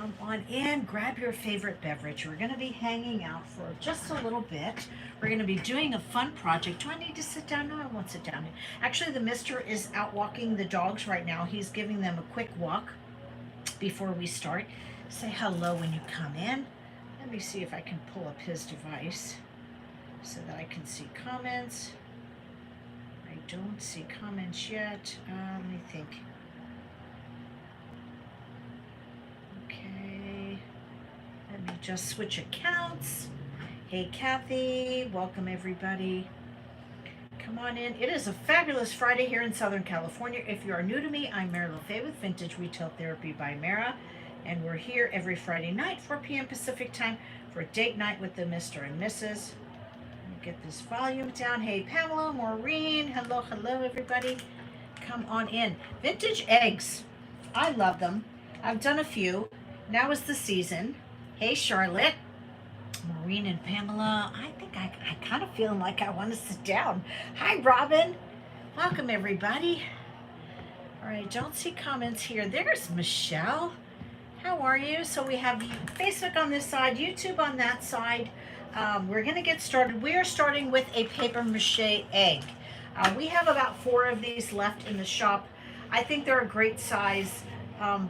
Come on in, grab your favorite beverage. We're going to be hanging out for just a little bit. We're going to be doing a fun project. Do I need to sit down? No, I won't sit down. Actually, the mister is out walking the dogs right now. He's giving them a quick walk before we start. Say hello when you come in. Let me see if I can pull up his device so that I can see comments. I don't see comments yet. Let me think. Okay, let me just switch accounts. Hey Kathy, welcome everybody. Come on in. It is a fabulous Friday here in Southern California. If you are new to me, I'm Mara LaFay with Vintage Retail Therapy by Mara, and we're here every Friday night, 4 p.m. Pacific time, for date night with the Mr. and Mrs. Let me get this volume down. Hey Pamela, Maureen, hello everybody. Come on in. Vintage eggs, I love them. I've done a few. Now is the season. Hey Charlotte, Maureen and Pamela. I think I kind of feeling like I want to sit down. Hi Robin. Welcome everybody. All right, don't see comments here. There's Michelle. How are you? So we have Facebook on this side, YouTube on that side. We're going to get started. We are starting with a paper mache egg. We have about 4 of these left in the shop. I think they're a great size.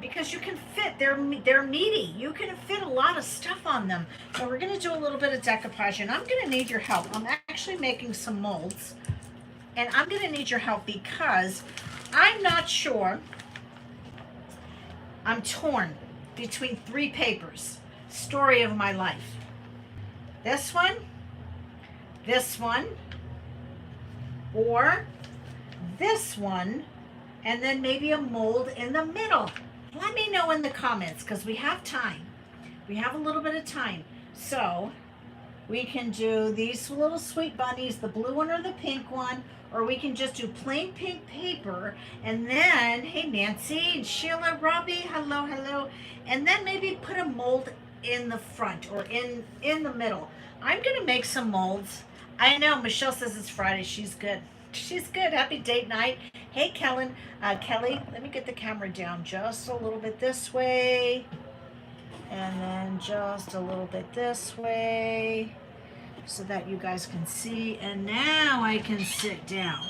Because you can fit, they're meaty. You can fit a lot of stuff on them. So we're going to do a little bit of decoupage, and I'm going to need your help. I'm actually making some molds, and I'm going to need your help because I'm not sure. I'm torn between 3 papers. Story of my life. This one, or this one, and then maybe a mold in the middle. Let me know in the comments because we have time. We have a little bit of time. So we can do these little sweet bunnies, the blue one or the pink one, or we can just do plain pink paper. And then, hey Nancy and Sheila, Robbie, hello. And then maybe put a mold in the front or in the middle. I'm gonna make some molds. I know Michelle says it's Friday. She's good. She's good. Happy date night. Hey, Kelly, let me get the camera down just a little bit this way. And then just a little bit this way so that you guys can see. And now I can sit down.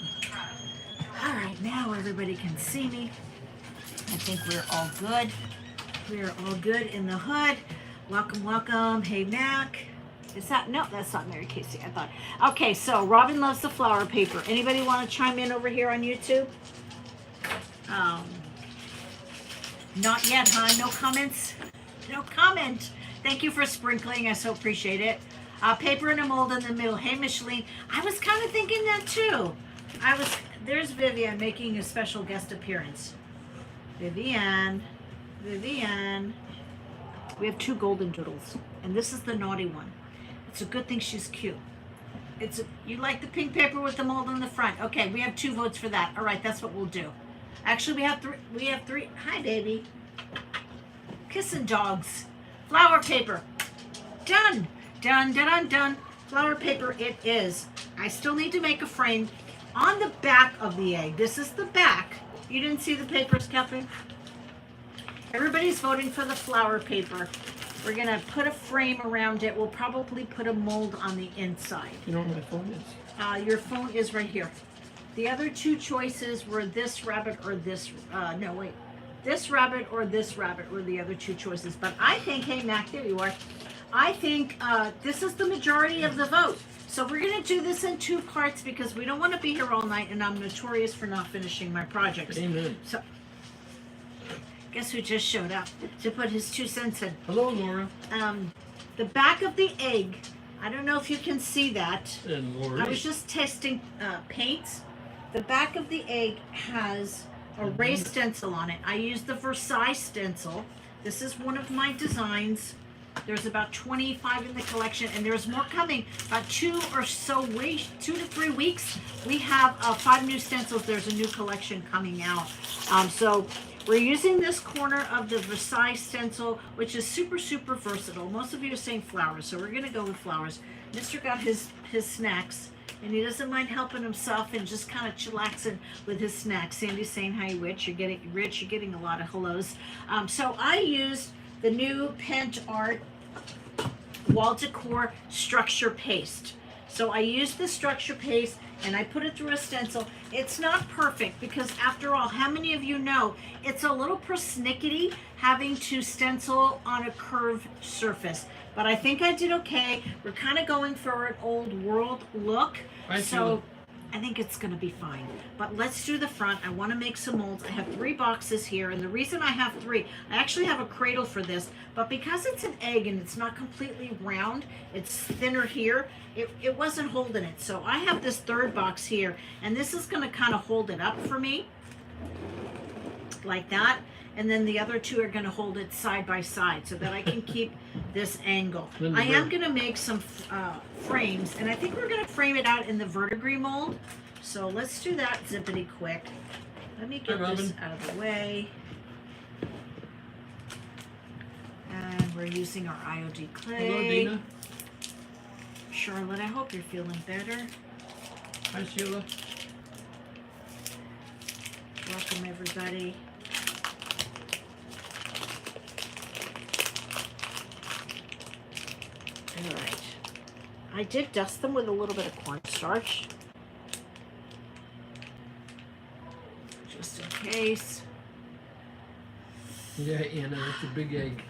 All right, now everybody can see me. I think we're all good. We're all good in the hood. Welcome. Hey, Mac. Is that, no, that's not Mary Casey, I thought. Okay, so Robin loves the flower paper. Anybody want to chime in over here on YouTube? Not yet, huh? No comments? No comment. Thank you for sprinkling. I so appreciate it. Paper and a mold in the middle. Hey, Micheline. I was kind of thinking that too. There's Vivian making a special guest appearance. Vivian. We have 2 golden doodles, and this is the naughty one. It's a good thing she's cute. You like the pink paper with the mold on the front. Okay, we have 2 votes for that. All right, that's what we'll do. Actually, we have 3. Hi, baby. Kissing dogs. Flower paper. Done. Flower paper it is. I still need to make a frame on the back of the egg. This is the back. You didn't see the papers, Catherine? Everybody's voting for the flower paper. We're going to put a frame around it. We'll probably put a mold on the inside. You know where my phone is? Your phone is right here. The other 2 choices were this rabbit or this, this rabbit or this rabbit were the other 2 choices. But I think, hey Mac, there you are. I think this is the majority of the vote. So we're going to do this in 2 parts because we don't want to be here all night, and I'm notorious for not finishing my projects. Amen. So, guess who just showed up to put his 2 cents in? Hello, Laura. The back of the egg, I don't know if you can see that. And Laura. I was just testing paints. The back of the egg has a raised stencil on it. I used the Versailles stencil. This is one of my designs. There's about 25 in the collection, and there's more coming. About 2 or so weeks, 2 to 3 weeks, we have 5 new stencils. There's a new collection coming out. So we're using this corner of the Versailles stencil, which is super versatile. Most of you are saying flowers, so we're going to go with flowers. Mr. got his snacks, and he doesn't mind helping himself and just kind of chillaxing with his snacks. Sandy's saying, hi, Rich. You're getting a lot of hellos. So I used the new Pent Art Wall Decor Structure Paste. So I used the structure paste and I put it through a stencil. It's not perfect because after all, how many of you know it's a little persnickety having to stencil on a curved surface. But I think I did okay. We're kind of going for an old world look. So I think it's going to be fine. But let's do the front. I want to make some molds. I have 3 boxes here. And the reason I have 3, I actually have a cradle for this. But because it's an egg and it's not completely round, it's thinner here, it wasn't holding it. So I have this 3rd box here. And this is going to kind of hold it up for me. Like that. And then the other 2 are going to hold it side by side so that I can keep this angle. I am going to make some frames, and I think we're going to frame it out in the verdigris mold. So let's do that zippity quick. Let me get this out of the way. And we're using our IOD clay. Hello, Dina. Charlotte, I hope you're feeling better. Hi, Sheila. Welcome, everybody. All right. I did dust them with a little bit of cornstarch. Just in case. Yeah, Anna, it's a big egg.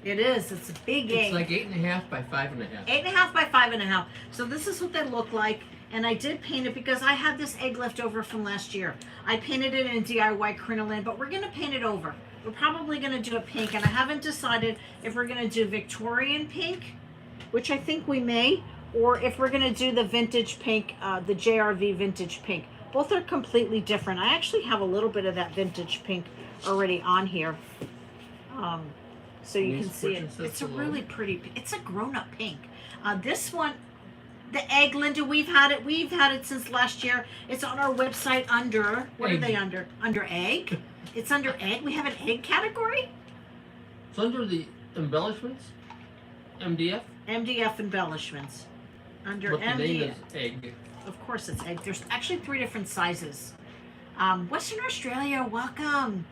It is. It's a big egg. It's like 8.5 by 5.5. 8.5 by 5.5. So this is what they look like. And I did paint it because I had this egg left over from last year. I painted it in DIY crinoline, but we're going to paint it over. We're probably going to do a pink, and I haven't decided if we're going to do Victorian pink, which I think we may, or if we're going to do the vintage pink, the JRV vintage pink. Both are completely different. I actually have a little bit of that vintage pink already on here. So you can see it. It's a really pretty, it's a grown-up pink. This one, the egg, Linda, we've had it since last year. It's on our website under, what egg. Are they under? Under egg? It's under egg. We have an egg category? It's under the embellishments? MDF? MDF embellishments. Under but MDF. The name is egg. Of course it's egg. There's actually 3 different sizes. Western Australia, welcome.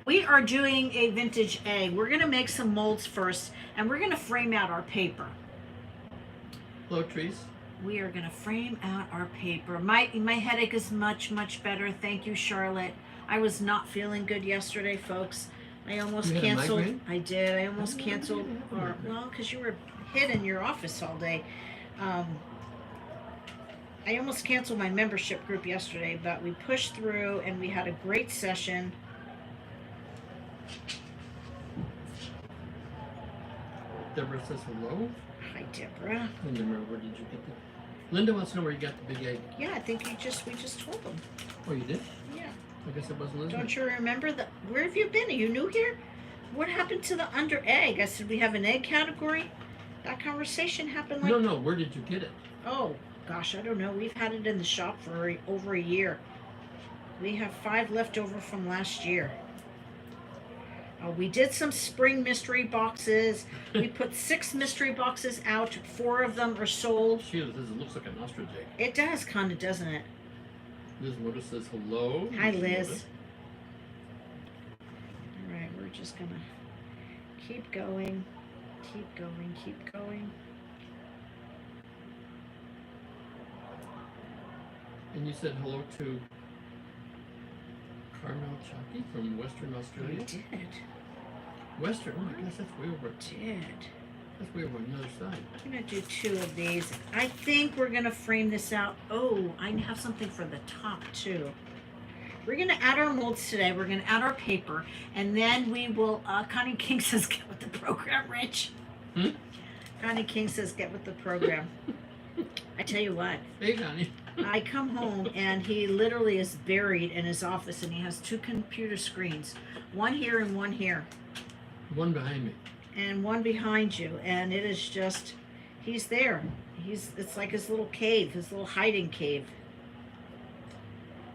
We are doing a vintage egg. We're going to make some molds first, and we're going to frame out our paper. Hello, trees. We are going to frame out our paper. My headache is much, much better. Thank you, Charlotte. I was not feeling good yesterday, folks. I almost canceled. I did. I almost canceled. Well, because you were hid in your office all day. I almost canceled my membership group yesterday, but we pushed through and we had a great session. Deborah says hello. Hi, Deborah. Linda, where did you get the? Linda wants to know where you got the big egg. Yeah, I think we just told them. Oh, you did? Yeah. I guess it wasn't listening. Don't you remember that? Where have you been? Are you new here? What happened to the under egg? I said we have an egg category. That conversation happened like. No. Where did you get it? Oh gosh, I don't know. We've had it in the shop for over a year. We have 5 left over from last year. We did some spring mystery boxes. We put 6 mystery boxes out. 4 of them are sold. Sheila says it looks like an ostrich egg. It does, kind of, doesn't it? Liz Moda says hello. Hi, Liz. All right, we're just gonna keep going, keep going, keep going. And you said hello to Carmel Chucky from Western Australia? I did. Western? Oh my gosh, that's way over. Did. That's way over on the other side. I'm gonna do 2 of these. I think we're gonna frame this out. Oh, I have something for the top too. We're gonna add our molds today. We're gonna add our paper, and then we will. Connie King says, "Get with the program, Rich." Connie King says, "Get with the program." I tell you what. Hey, Connie. I come home and he literally is buried in his office, and he has 2 computer screens, one here and one here. One behind me. And one behind you, and it is just, he's there. It's like his little cave, his little hiding cave.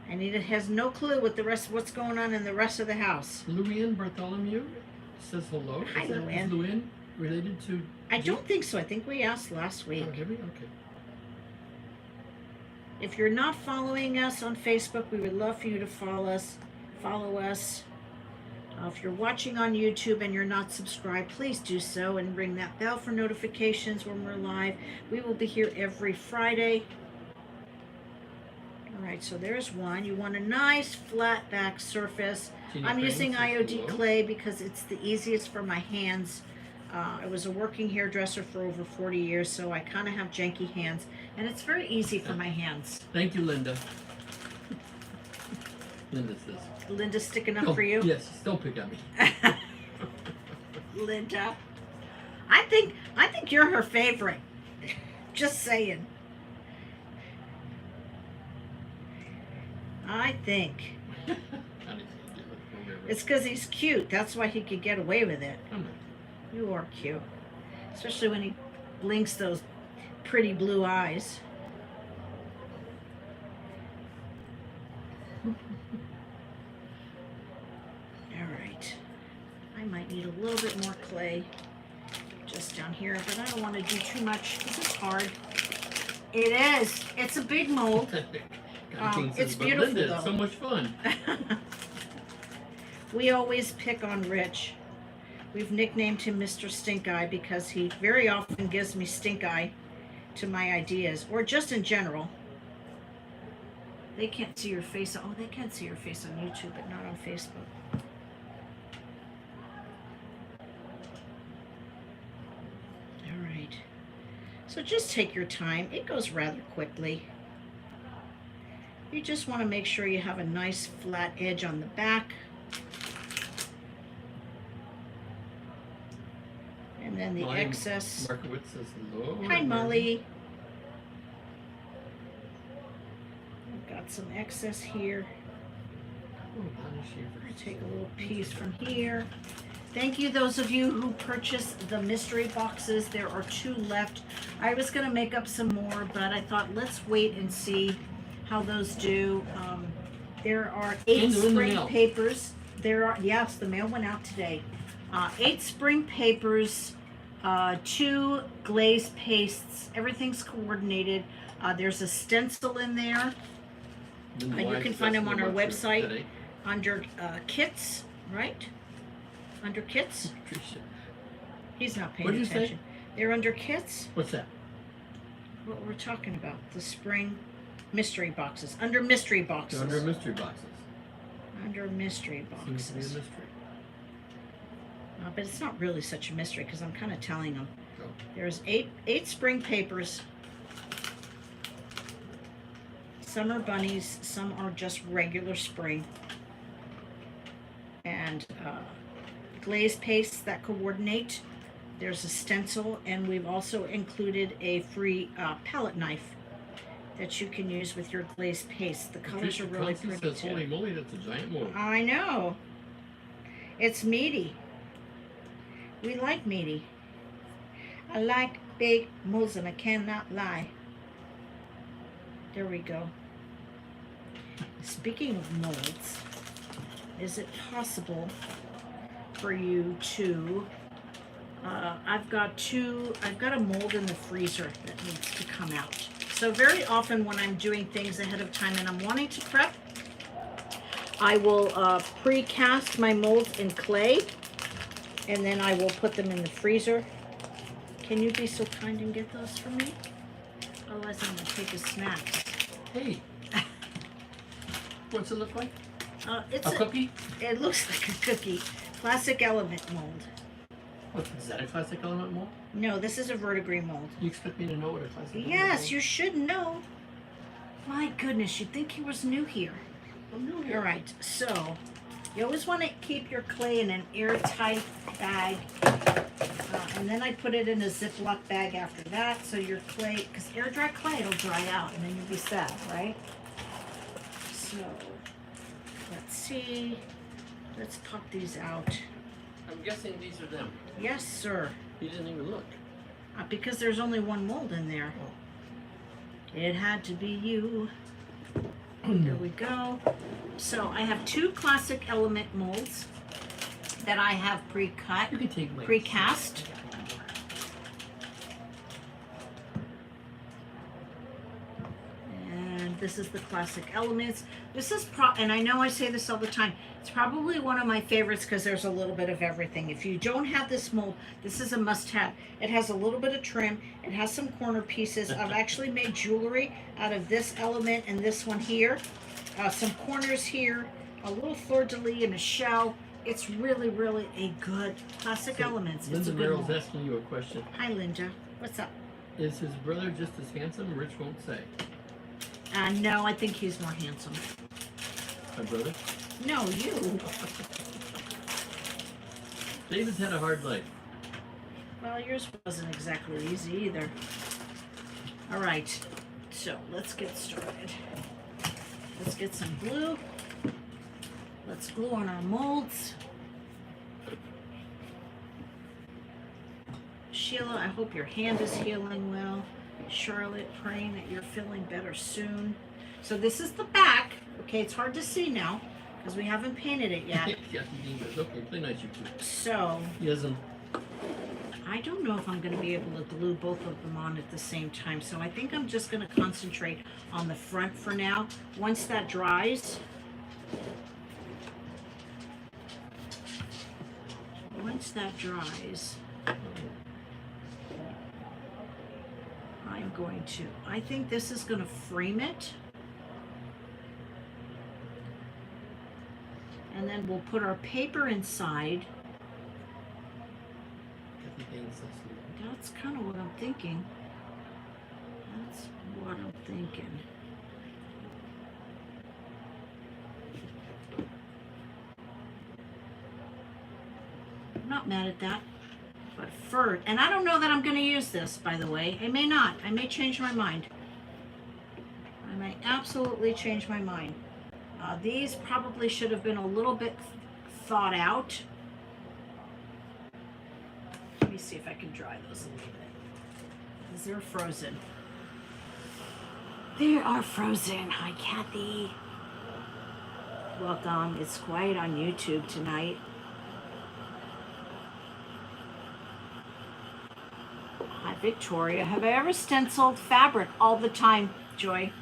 And he has no clue what's going on in the rest of the house. Luann Bartholomew says hello. Hi, Luann. Is Luann related to? I don't think so. I think we asked last week. Oh, did we? Okay. If you're not following us on Facebook, we would love for you to follow us. If you're watching on YouTube and you're not subscribed, please do so and ring that bell for notifications when we're live. We will be here every Friday. All right, so there's one. You want a nice flat back surface. I'm using IOD clay because it's the easiest for my hands. I was a working hairdresser for over 40 years, so I kind of have janky hands, and it's very easy for my hands. Thank you, Linda. Linda says. Linda's sticking up for you? Yes, don't pick on me. Linda. I think you're her favorite. Just saying. I think. It's because he's cute. That's why he could get away with it. You are cute. Especially when he blinks those pretty blue eyes. Alright. I might need a little bit more clay just down here, but I don't want to do too much because it's hard. It is. It's a big mold. It's beautiful, Linda, though. it's so much fun. We always pick on Rich. We've nicknamed him Mr. Stink Eye because he very often gives me stink eye to my ideas, or just in general. They can't see your face. Oh, they can see your face on YouTube, but not on Facebook. All right. So just take your time. It goes rather quickly. You just want to make sure you have a nice flat edge on the back. And then the excess. Markowitz says hello. Hi, Molly. I've got some excess here. I'll take a little piece from here. Thank you, those of you who purchased the mystery boxes. There are 2 left. I was going to make up some more, but I thought let's wait and see how those do. There are 8 spring papers. There are, yes, the mail went out today. 8 spring papers, 2 glaze pastes. Everything's coordinated. There's a stencil in there. You can find them on our website under kits, right? Under kits? He's not paying attention. They're under kits. What's that? What we're talking about, the spring mystery boxes. Under mystery boxes. Under mystery boxes. Under mystery boxes. Seems to be a mystery. But it's not really such a mystery because I'm kind of telling them. Go. There's eight spring papers. Some are bunnies, some are just regular spring. And glaze pastes that coordinate. There's a stencil, and we've also included a free palette knife that you can use with your glaze paste. The colors are really pretty says, holy moly, that's a giant mold. I know. It's meaty. We like meaty. I like big molds, and I cannot lie. There we go. Speaking of molds, is it possible for you to, I've got a mold in the freezer that needs to come out. So very often when I'm doing things ahead of time and I'm wanting to prep, I will pre-cast my molds in clay, and then I will put them in the freezer. Can you be so kind and get those for me? Otherwise I'm going to take a snack. Hey. What's it look like? It's a cookie? It looks like a cookie. Classic element mold. What, is that a classic element mold? No, this is a verdigris mold. You expect me to know what a classic element mold Yes, is? you should know. My goodness, you'd think he was new here. I'm new here. All right, so you always want to keep your clay in an airtight bag. And then I put it in a Ziploc bag after that, so your clay, because air dry clay, it'll dry out, and then you'll be sad, right? So, let's see. Let's pop these out. I'm guessing these are them. Yes, sir. You didn't even look. Because there's only one mold in there. It had to be you. There we go. So I have 2 classic element molds that I have pre-cut, You can take my pre-cast. And This is the Classic Elements. This is and I know I say this all the time, it's probably one of my favorites because there's a little bit of everything. If you don't have this mold, this is a must-have. It has a little bit of trim. It has some corner pieces. I've actually made jewelry out of this element and this one here. Some corners here, a little fleur-de-lis and a shell. It's really, really a good Classic Elements. It's Linda a good Merrill's mold. asking you a question. Hi, Linda. What's up? Is his brother just as handsome? Rich won't say. No, I think he's more handsome. My brother? No, you. David's had a hard life. Well, yours wasn't exactly easy either. All right, so let's get started. Let's get some glue. Let's glue on our molds. Sheila, I hope your hand is healing well. Charlotte, praying that you're feeling better soon. So this is the back. Okay, it's hard to see now because we haven't painted it yet. Yeah, he does. Okay, play nice, you two. So He doesn't. I don't know if I'm going to be able to glue both of them on at the same time. So I think I'm just going to concentrate on the front for now. Once that dries, I'm going to, I think this is going to frame it. And then we'll put our paper inside. That's kind of what I'm thinking. That's what I'm thinking. I'm not mad at that. But first, and I don't know that I'm going to use this, by the way. I may not. I may change my mind. I may absolutely change my mind. These probably should have been a little bit thought out. Let me see if I can dry those a little bit. Because they're frozen. They are frozen. Hi, Kathy. Welcome. It's quiet on YouTube tonight. Hi, Victoria. Have I ever stenciled fabric? All the time, Joy.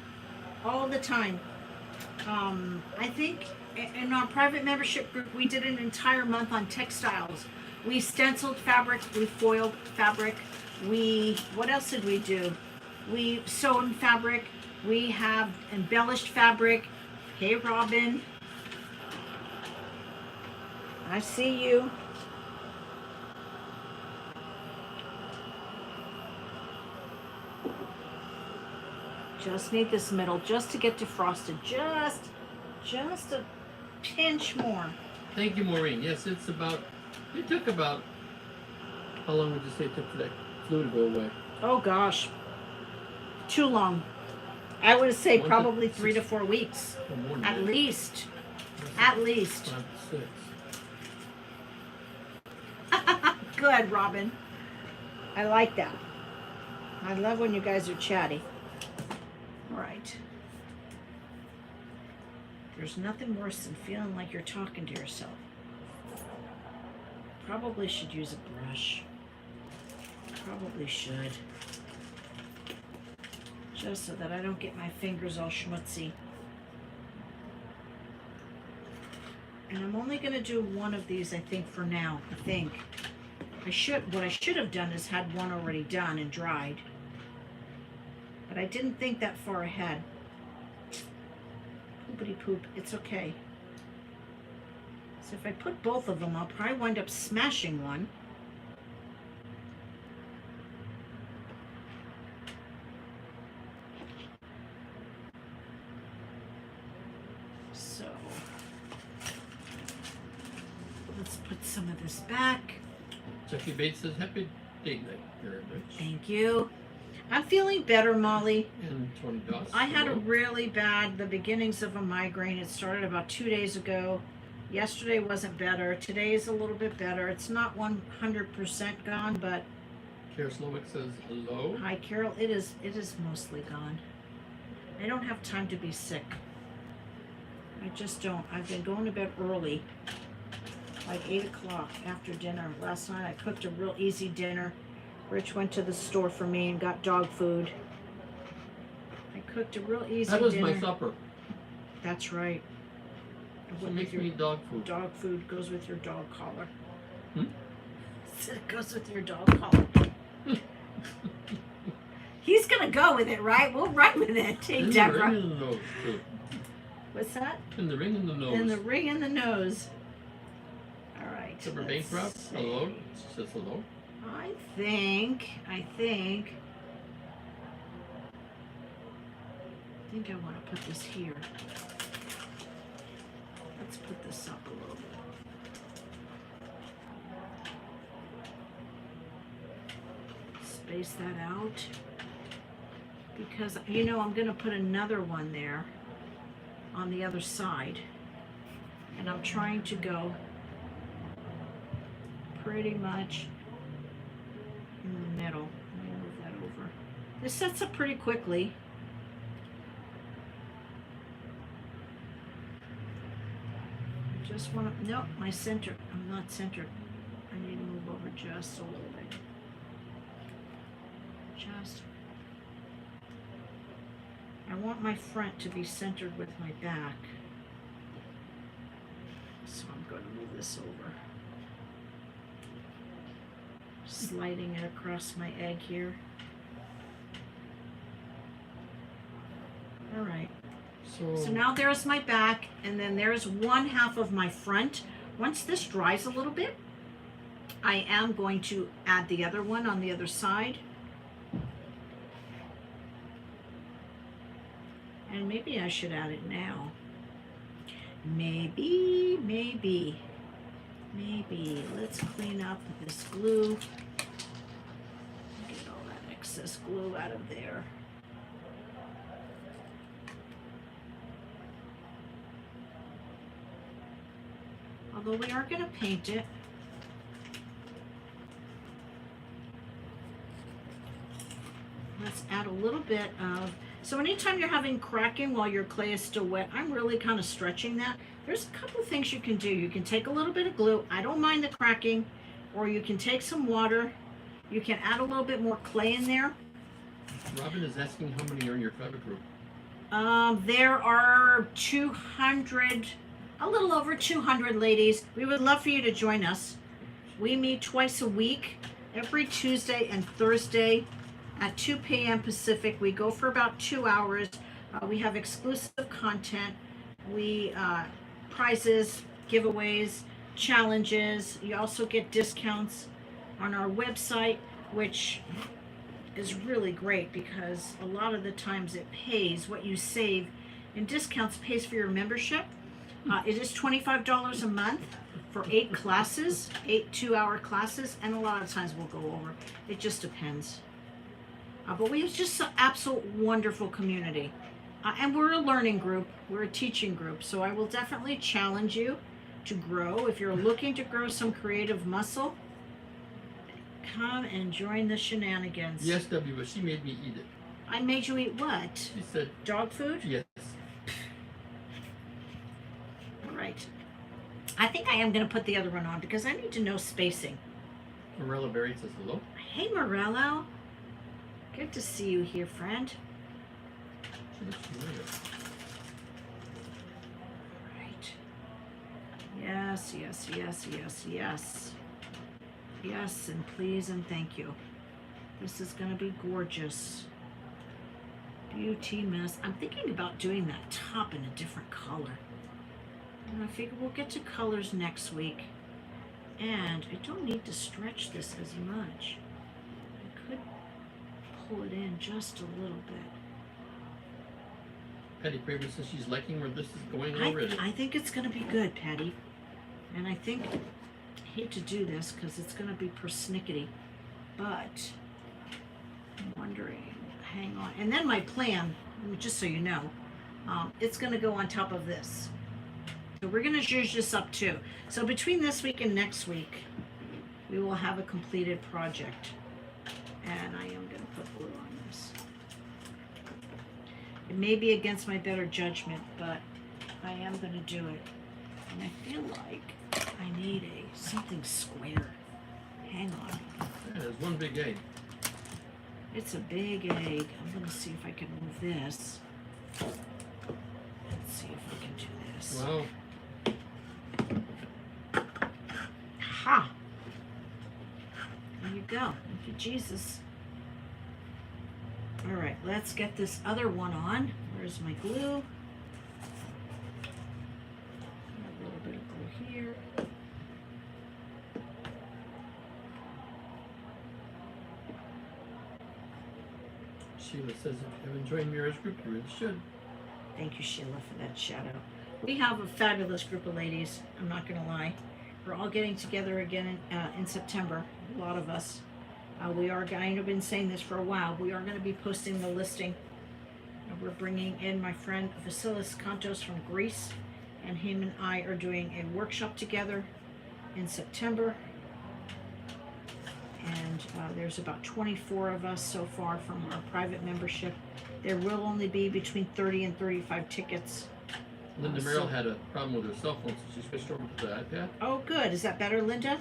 All the time. I think in our private membership group, we did an entire month on textiles. We stenciled fabric, we foiled fabric, what else did we do? We sewn fabric, we have embellished fabric. Hey, Robin. I see you. Just need this middle just to get defrosted. Just a pinch more. Thank you, Maureen. Yes, it took about, how long would you say it took for that glue to go away? Oh gosh, too long. I would say probably 3 to 4 weeks. Or more than At that. least. At least. 5 to 6. Good, Robin. I like that. I love when you guys are chatty. All right. There's nothing worse than feeling like you're talking to yourself. Probably should use a brush. Probably should. Just so that I don't get my fingers all schmutzy. And I'm only going to do one of these, I think, for now. I think. What I should have done is had one already done and dried. But I didn't think that far ahead. Poopity poop, it's okay. So if I put both of them, I'll probably wind up smashing one. So let's put some of this back. Jackie Bates says, happy date night, very much. Thank you. I'm feeling better, Molly. And Tony Doss. I had a hello. really bad, the beginnings of a migraine. It started about 2 days ago. Yesterday wasn't better. Today is a little bit better. It's not 100% gone, but Kara Slowick says, hello. hi, Carol. It is mostly gone. I don't have time to be sick. I just don't. I've been going to bed early, like 8 o'clock after dinner. Last night I cooked a real easy dinner. Rich went to the store for me and got dog food. I Cooked a real easy That was dinner. my supper. That's right. So What makes with me your eat dog food. dog food goes with your dog collar. Hmm? It goes with your dog collar. He's gonna go with it, right? We'll run with it. Hey, In the Deborah. ring in the nose, too. What's that? In the ring in the nose. And the ring in the nose. All right. Deborah let's Bankrupt. see. Hello. She says hello. I think I want to put this here. Let's put this up a little bit. Space that out. Because, you know, I'm going to put another one there on the other side. And I'm trying to go pretty much in the middle. Let me move that over. This sets up pretty quickly. I just want to, no, my center, I'm not centered. I need to move over just a little bit. Just. I want my front to be centered with my back. So I'm going to move this over. Sliding it across my egg here. All right. So now there's my back, and then there's one half of my front. Once this dries a little bit, I am going to add the other one on the other side. And maybe I should add it now. Maybe. Let's clean up this glue. Get all that excess glue out of there. Although we are going to paint it. Let's add a little bit of, so anytime you're having cracking while your clay is still wet, I'm really kind of stretching that. There's a couple things you can do. You can take a little bit of glue. I don't mind the cracking. Or you can take some water. You can add a little bit more clay in there. Robin is asking how many are in your private group. There are 200, a little over 200 ladies. We would love for you to join us. We meet twice a week, every Tuesday and Thursday at 2 p.m. Pacific. We go for about 2 hours. We have exclusive content. We prizes, giveaways, challenges. You also get discounts on our website, which is really great because a lot of the times it pays what you save in discounts pays for your membership. It is $25 a month for 8 classes, 8 2-hour classes, and a lot of times we'll go over. It just depends. But we have just an absolute wonderful community. And we're a learning group, we're a teaching group, so I will definitely challenge you to grow. If you're looking to grow some creative muscle, come and join the shenanigans. Yes, W, but she made me eat it. I made you eat what? She said, Dog food? yes. All right. I think I am going to put the other one on because I need to know spacing. Morella Berry says hello. Hey, Morello. Good to see you here, friend. She looks familiar. Right. Yes, yes, yes, yes, yes. Yes, and please and thank you. This is going to be gorgeous. Beauty mess. I'm thinking about doing that top in a different color. And I figure we'll get to colors next week. And I don't need to stretch this as much. I could pull it in just a little bit. Patty Craven says she's liking where this is going already. I think it's going to be good, Patty. And I think, I hate to do this because it's going to be persnickety, but I'm wondering, hang on. And then my plan, just so you know, it's going to go on top of this. So we're going to zhuzh this up too. So between this week and next week, we will have a completed project. And I am going to put glue on this. It may be against my better judgment, but I am going to do it. And I feel like I need something square. Hang on. Yeah, there's one big egg. It's a big egg. I'm going to see if I can move this. Let's see if I can do this. Wow. Ha! There you go. Thank you, Jesus. All right, let's get this other one on. Where's my glue? A little bit of glue here. Sheila says, if you have enjoyed Mira's group, you really should. Thank you, Sheila, for that shout out. We have a fabulous group of ladies. I'm not going to lie. We're all getting together again in September. A lot of us. We are going to have been saying this for a while. We are going to be posting the listing. We're bringing in my friend Vasilis Kantos from Greece, and him and I are doing a workshop together in September. And there's about 24 of us so far from our private membership. There will only be between 30 and 35 tickets. Linda Merrill had a problem with her cell phone, so she switched over to the iPad. Oh, good. Is that better, Linda?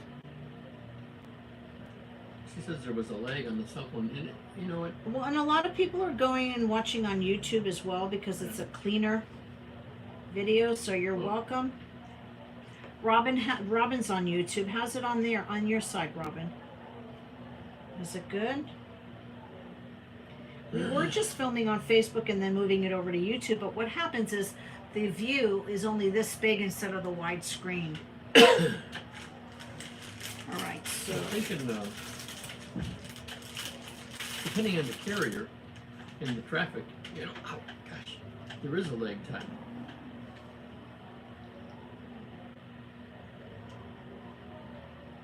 She says there was a lag on the cell phone. And you know what? Well, and a lot of people are going and watching on YouTube as well because it's a cleaner video, so you're welcome. Robin's on YouTube. How's it on there, on your side, Robin? Is it good? We were just filming on Facebook and then moving it over to YouTube, but what happens is the view is only this big instead of the wide screen. All right, so I'm thinking, depending on the carrier and the traffic, you know, oh gosh, there is a lag time.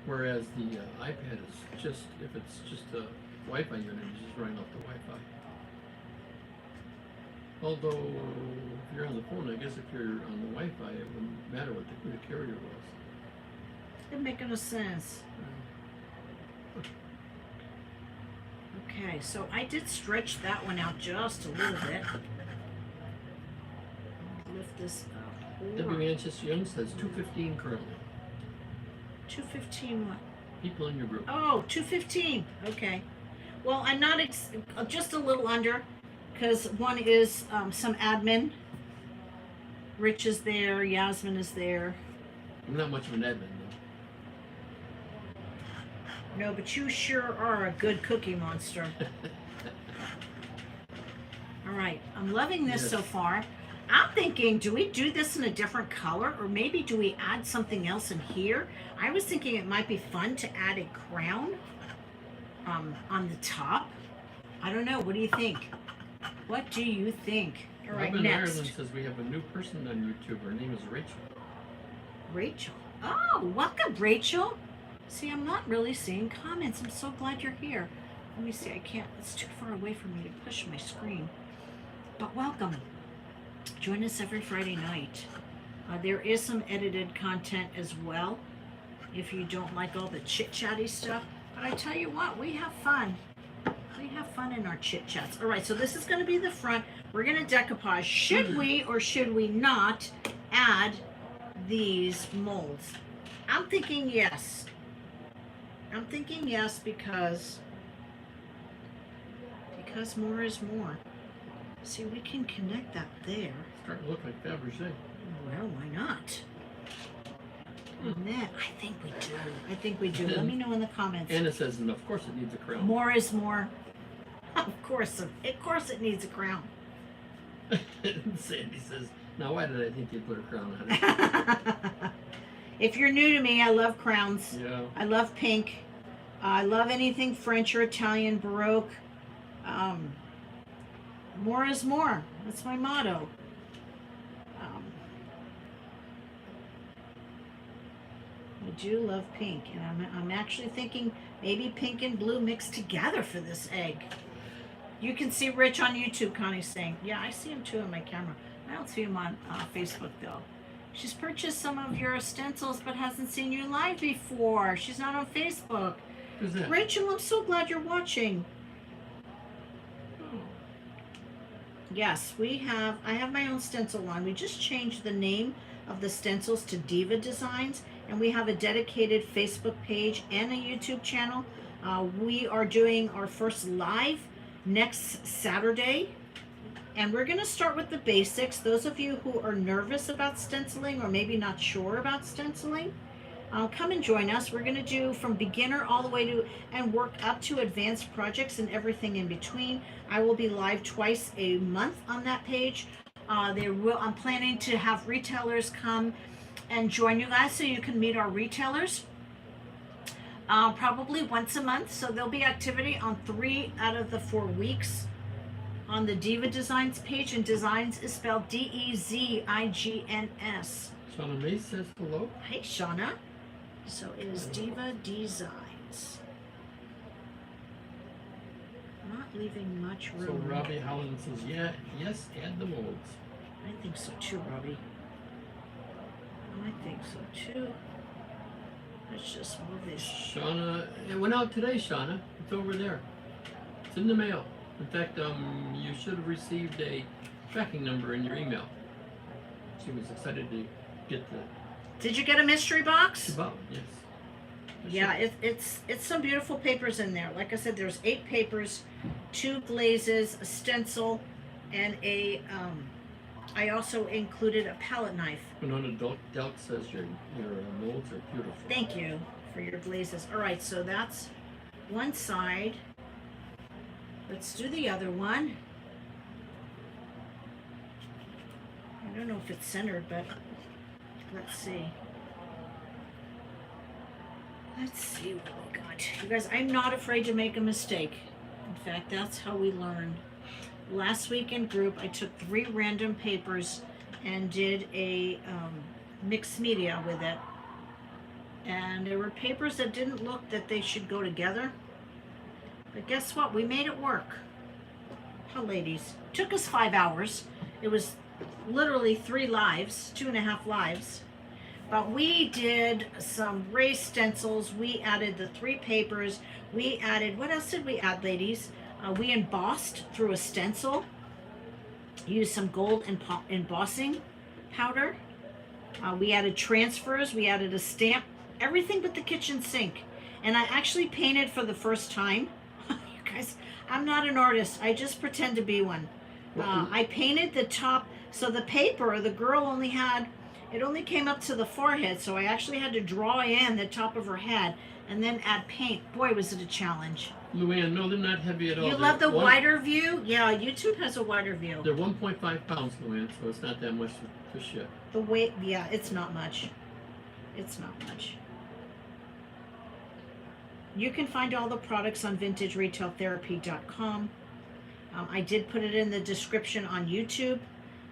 Whereas the iPad is just, if it's just a Wi-Fi unit, it's just running off the Wi-Fi. Although, if you're on the phone, I guess if you're on the Wi-Fi, it wouldn't matter what who the carrier was. Doesn't make no sense. Okay, so I did stretch that one out just a little bit. Lift this up. W. Manchester Young says 2:15 currently. 215 what? People in your group. Oh, 215. Okay. Well, I'm not just a little under, because one is some admin. Rich is there. Yasmin is there. I'm not much of an admin No, but you sure are a good cookie monster. All right, I'm loving this so far. I'm thinking, do we do this in a different color, or maybe do we add something else in here? I was thinking it might be fun to add a crown on the top. I don't know. What do you think? What do you think? All right, Robin next. Ireland says we have a new person on YouTube. Her name is Rachel. Rachel. Oh, welcome, Rachel. See, I'm not really seeing comments. I'm so glad you're here. Let me see. I can't. It's too far away for me to push my screen. But welcome. Join us every Friday night. There is some edited content as well, if you don't like all the chit-chatty stuff. But I tell you what, we have fun. We have fun in our chit-chats. All right, so this is going to be the front. We're going to decoupage. Should we or should we not add these molds? I'm thinking yes. I'm thinking yes because more is more. See, we can connect that there. Starting to look like Fabergé. Well, why not? And then, I think we do. I think we do. Let me know in the comments. Anna says, and of course it needs a crown. More is more. Of course it needs a crown. Sandy says, now why did I think you'd put a crown on it? If you're new to me, I love crowns. Yeah. I love pink. I love anything French or Italian, Baroque. More is more. That's my motto. I do love pink, and I'm actually thinking maybe pink and blue mixed together for this egg. You can see Rich on YouTube, Connie's saying. Yeah, I see him too on my camera. I don't see him on Facebook though. She's purchased some of your stencils but hasn't seen you live before. She's not on Facebook. Who's that? Rachel, I'm so glad you're watching. Yes, I have my own stencil line. We just changed the name of the stencils to Diva Designs, and we have a dedicated Facebook page and a YouTube channel. We are doing our first live next Saturday. And we're going to start with the basics. Those of you who are nervous about stenciling or maybe not sure about stenciling, come and join us. We're going to do from beginner all the way to and work up to advanced projects and everything in between. I will be live twice a month on that page. I'm planning to have retailers come and join you guys so you can meet our retailers. Probably once a month. So there'll be activity on 3 out of the 4 weeks on the Diva Designs page, and Designs is spelled Dezigns. Shauna May says hello. Hey, Shauna. So it is Diva Designs. Not leaving much room. So Robbie Holland says, yeah, yes, add the molds. I think so too, Robbie. I think so too. Let's just move this. Shauna, it went out today, Shauna. It's over there. It's in the mail. In fact, you should have received a tracking number in your email. She was excited to get the... Did you get a mystery box? About, yes. Yeah, it's some beautiful papers in there. Like I said, there's 8 papers, 2 glazes, a stencil, and a I also included a palette knife. Winona Delk says your molds are beautiful. Thank you for your glazes. All right, so that's one side. Let's do the other one. I don't know if it's centered, but let's see. Let's see what we got. You guys, I'm not afraid to make a mistake. In fact, that's how we learn. Last week in group, I took 3 random papers and did a mixed media with it. And there were papers that didn't look that they should go together. But guess what? We made it work. How, ladies? It took us 5 hours. It was literally 3 lives, 2.5 lives. But we did some raised stencils. We added the 3 papers. We added, what else did we add, ladies? We embossed through a stencil. Used some gold embossing powder. We added transfers. We added a stamp. Everything but the kitchen sink. And I actually painted for the first time. You guys, I'm not an artist. I just pretend to be one. I painted the top. So the paper, the girl only had, it only came up to the forehead. So I actually had to draw in the top of her head and then add paint. Boy, was it a challenge. Luann, no, they're not heavy at all. You love the wider view? Yeah, YouTube has a wider view. They're 1.5 pounds, Luann, so it's not that much to ship. The weight, yeah, it's not much. It's not much. You can find all the products on vintageretailtherapy.com. I did put it in the description on YouTube,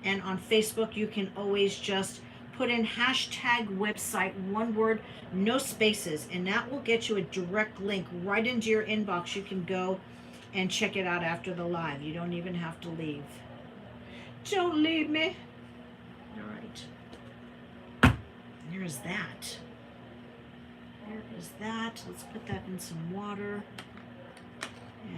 and on Facebook you can always just put in hashtag website, one word, no spaces, and that will get you a direct link right into your inbox. You can go and check it out after the live. You don't even have to leave. Don't leave me. All right. There's that. There is that. Let's put that in some water.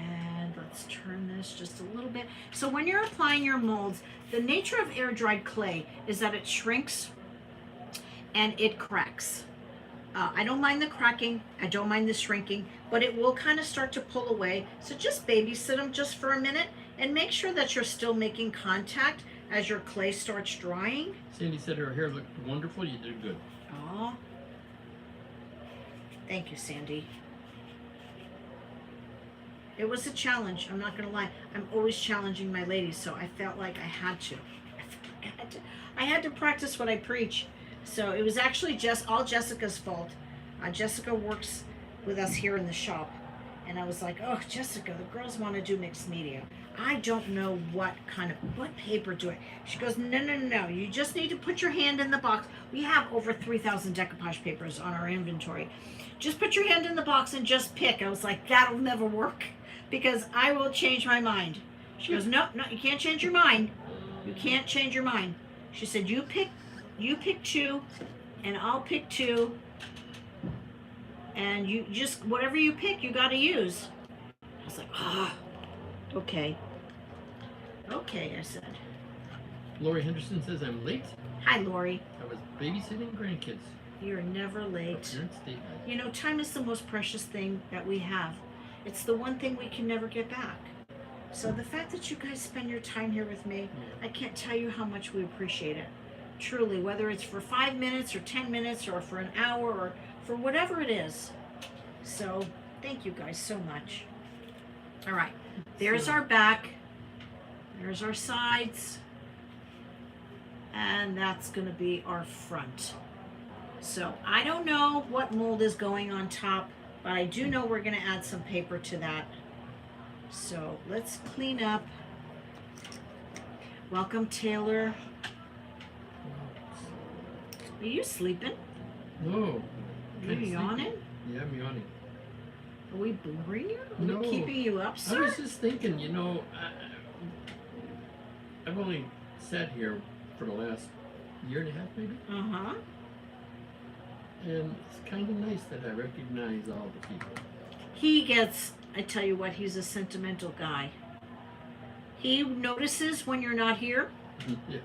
And let's turn this just a little bit. So when you're applying your molds, the nature of air-dried clay is that it shrinks and it cracks. I don't mind the cracking, I don't mind the shrinking, but it will kind of start to pull away. So just babysit them just for a minute and make sure that you're still making contact as your clay starts drying. Sandy said her hair looked wonderful. You did good. Oh, thank you, Sandy. It was a challenge, I'm not gonna lie. I'm always challenging my ladies, so I felt like I had to. I had to practice what I preach. So it was actually just all Jessica's fault. Jessica works with us here in the shop. And I was like, oh, Jessica, the girls want to do mixed media. I don't know what paper do I? She goes, no. You just need to put your hand in the box. We have over 3,000 decoupage papers on our inventory. Just put your hand in the box and just pick. I was like, that'll never work because I will change my mind. She goes, no, you can't change your mind. You can't change your mind. She said, you pick 2 and I'll pick 2 and you just whatever you pick you got to use. I was like, okay, I said. Lori Henderson says I'm late. Hi, Lori. I was babysitting grandkids. You're never late. Parents' date night. You know, time is the most precious thing that we have. It's the one thing we can never get back. So the fact that you guys spend your time here with me, I can't tell you how much we appreciate it. Truly, whether it's for 5 minutes or 10 minutes or for an hour or for whatever it is. So thank you guys so much. All right, there's our back. There's our sides. And that's going to be our front. So I don't know what mold is going on top, but I do know we're going to add some paper to that. So let's clean up. Welcome, Taylor. Are you sleeping? No. Are you yawning? Yeah, I'm yawning. Are we boring you? Are No. we keeping you up, I sir? was just thinking, you know, I've only sat here for the last year and a half, maybe. Uh-huh. And it's kind of nice that I recognize all the people. He gets, I tell you what, he's a sentimental guy. He notices when you're not here. Yeah.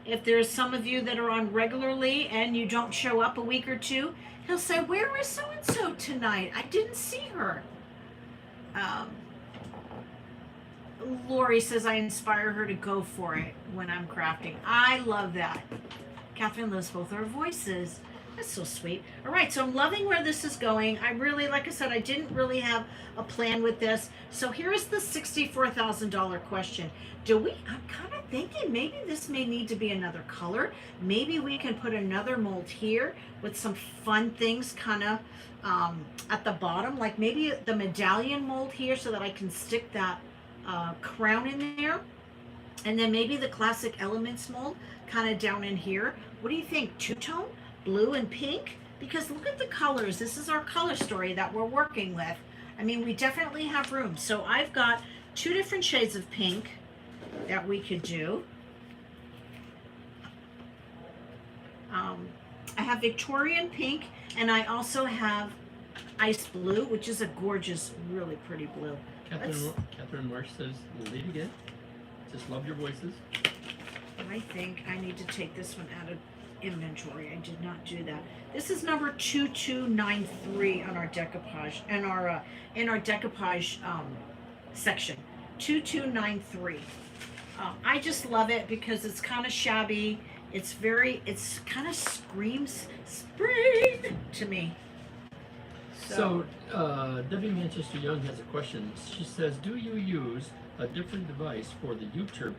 If there's some of you that are on regularly and you don't show up a week or two, he'll say, where is so-and-so tonight? I didn't see her. Lori says I inspire her to go for it when I'm crafting. I love that. Catherine loves both our voices. That's so sweet. All right, so I'm loving where this is going. I really, like I said, I didn't really have a plan with this. So here is the $64,000 question. I'm kind of thinking maybe this may need to be another color. Maybe we can put another mold here with some fun things kind of at the bottom, like maybe the medallion mold here so that I can stick that crown in there. And then maybe the classic elements mold kind of down in here. What do you think? Two-tone? Blue and pink? Because look at the colors. This is our color story that we're working with. I mean, we definitely have room. So I've got 2 different shades of pink that we could do. I have Victorian pink, and I also have ice blue, which is a gorgeous, really pretty blue. Catherine Marsh says, lead again. Just love your voices. I think I need to take this one out of inventory. I did not do that. This is number 2293 on our decoupage and in our decoupage section. 2293. I just love it because it's kind of shabby. It's kind of screams spring to me. So Debbie Manchester Young has a question. She says, do you use a different device for the YouTube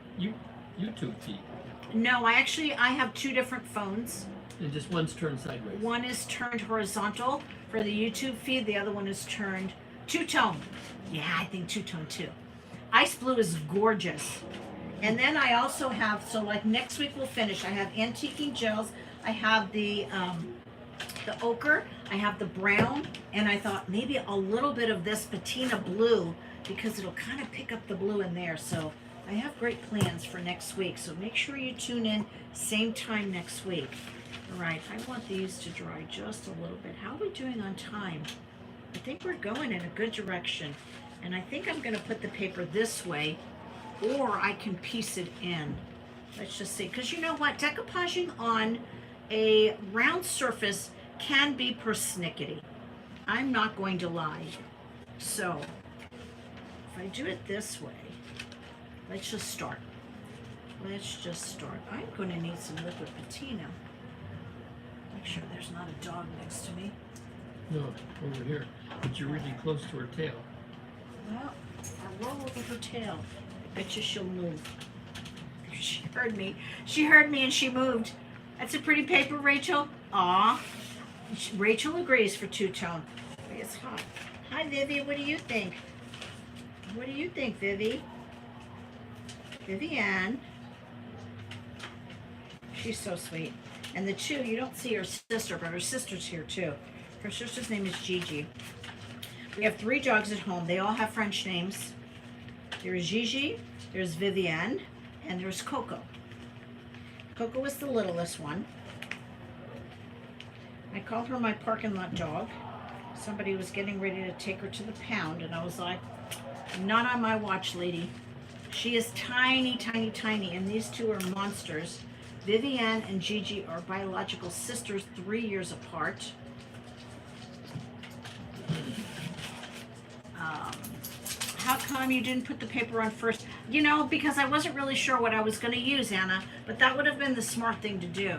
feed? No, I have 2 different phones. And just one's turned sideways. One is turned horizontal for the YouTube feed. The other one is turned two-tone. Yeah, I think two-tone too. Ice blue is gorgeous. And then I also have, so like next week we'll finish. I have antiquing gels. I have the ochre. I have the brown. And I thought maybe a little bit of this patina blue because it'll kind of pick up the blue in there. So I have great plans for next week. So make sure you tune in same time next week. All right, I want these to dry just a little bit. How are we doing on time? I think we're going in a good direction. And I think I'm going to put the paper this way, or I can piece it in. Let's just see. Because you know what? Decoupaging on a round surface can be persnickety. I'm not going to lie. So, if I do it this way, let's just start. I'm going to need some liquid patina. Make sure there's not a dog next to me. No, over here. But you're really close to her tail. Well, I'll roll over her tail. I bet you she'll move. She heard me. She heard me and she moved. That's a pretty paper, Rachel. Aw. Rachel agrees for two-tone. It's hot. Hi, Vivi. What do you think? What do you think, Vivi? Vivian. She's so sweet. And the 2, you don't see her sister, but her sister's here too. Her sister's name is Gigi. We have 3 dogs at home. They all have French names. There's Gigi, there's Vivienne, and there's Coco. Coco is the littlest one. I call her my parking lot dog. Somebody was getting ready to take her to the pound, and I was like, not on my watch, lady. She is tiny, tiny, tiny, and these 2 are monsters. Vivienne and Gigi are biological sisters, 3 years apart. how come you didn't put the paper on first? You know, because I wasn't really sure what I was going to use, Anna, but that would have been the smart thing to do,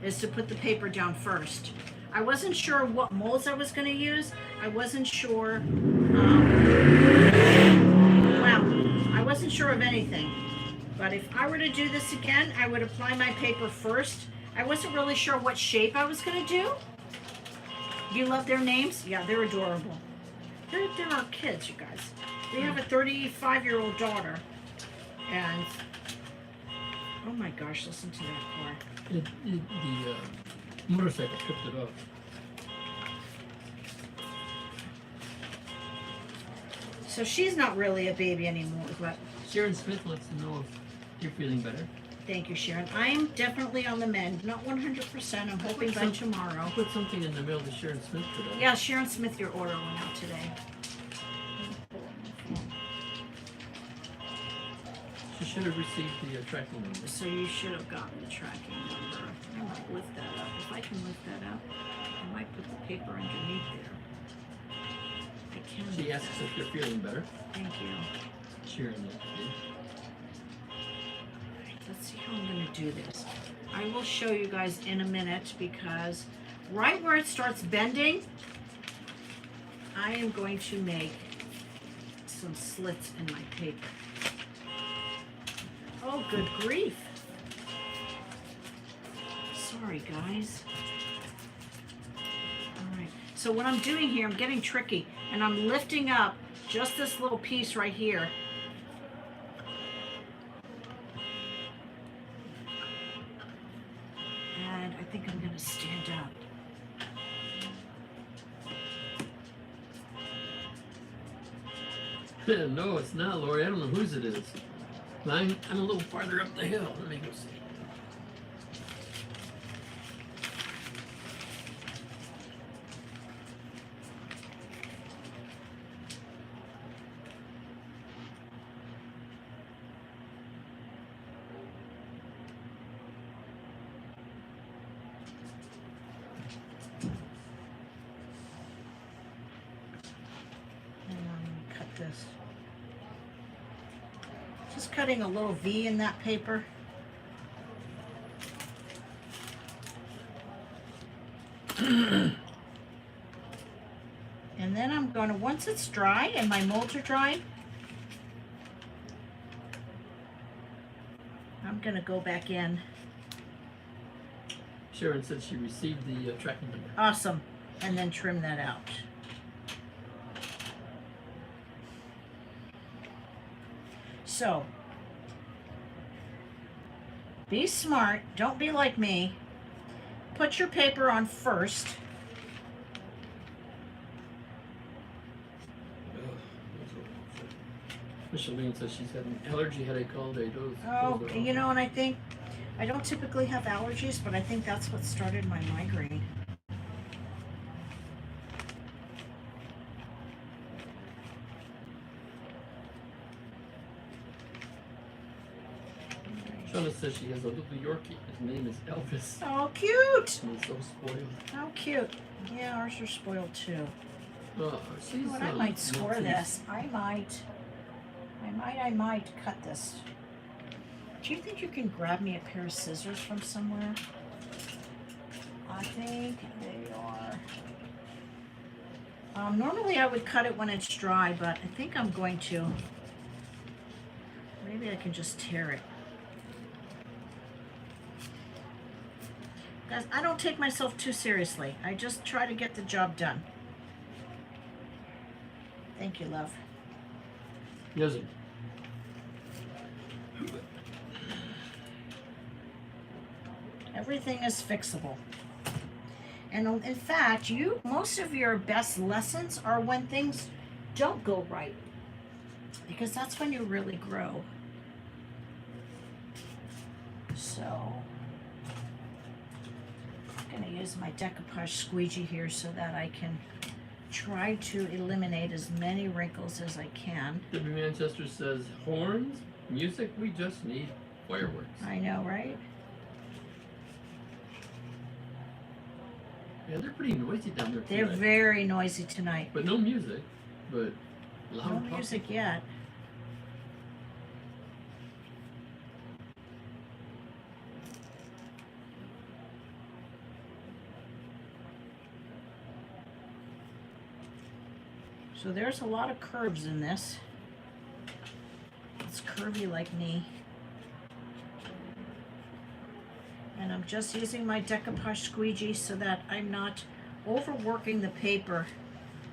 is to put the paper down first. I wasn't sure what molds I was going to use. I wasn't sure, I wasn't sure of anything. But if I were to do this again, I would apply my paper first. I wasn't really sure what shape I was going to do. Do you love their names? Yeah, they're adorable. They're our kids, you guys. We have a 35-year-old daughter. And, oh my gosh, listen to that car. The motorcycle tripped it off. So she's not really a baby anymore, but Sharon Smith wants to know if you're feeling better. thank you, Sharon. I am definitely on the mend. Not 100%. I'm hoping by tomorrow. I'll put something in the mail to Sharon Smith today. Yeah, Sharon Smith, your order went out today. She should have received the tracking number. So you should have gotten the tracking number. I might lift that up. If I can lift that up, I might put the paper underneath there. I can. She asks if you're feeling better. Thank you. Sharon did. Let's see how I'm going to do this. I will show you guys in a minute, because right where it starts bending, I am going to make some slits in my paper. Oh, good grief. Sorry, guys. All right. So what I'm doing here, I'm getting tricky, and I'm lifting up just this little piece right here. And I think I'm going to stand up. No, it's not, Lori. I don't know whose it is. I'm a little farther up the hill. Let me go see. Cut this. Just cutting a little V in that paper. And then I'm going to, once it's dry and my molds are dry, I'm going to go back in. Sharon said she received the tracking number. Awesome. And then trim that out. So, be smart. Don't be like me. Put your paper on first. Micheline says she's had an allergy headache all day. Those Oh, are you know, and I think, I don't typically have allergies, but I think that's what started my migraine. Shauna says she has a little Yorkie. His name is Elvis. Oh, cute! And he's so spoiled. How cute. Yeah, ours are spoiled too. She's, You know what, I might score Maltese. this. I might cut this. Do you think you can grab me a pair of scissors from somewhere? I think they are. Normally I would cut it when it's dry, but I think I'm going to. Maybe I can just tear it. Guys, I don't take myself too seriously. I just try to get the job done. Thank you, love. Yes. Everything is fixable. And in fact, most of your best lessons are when things don't go right, because that's when you really grow. So I'm going to use my Decoupage squeegee here so that I can try to eliminate as many wrinkles as I can. Debbie Manchester says, horns, music, we just need fireworks. I know, right? Yeah, they're pretty noisy down there They're tonight. very noisy tonight. But no music, but Loud No talking. music yet. So there's a lot of curves in this. It's curvy like me. And I'm just using my Decoupage squeegee so that I'm not overworking the paper.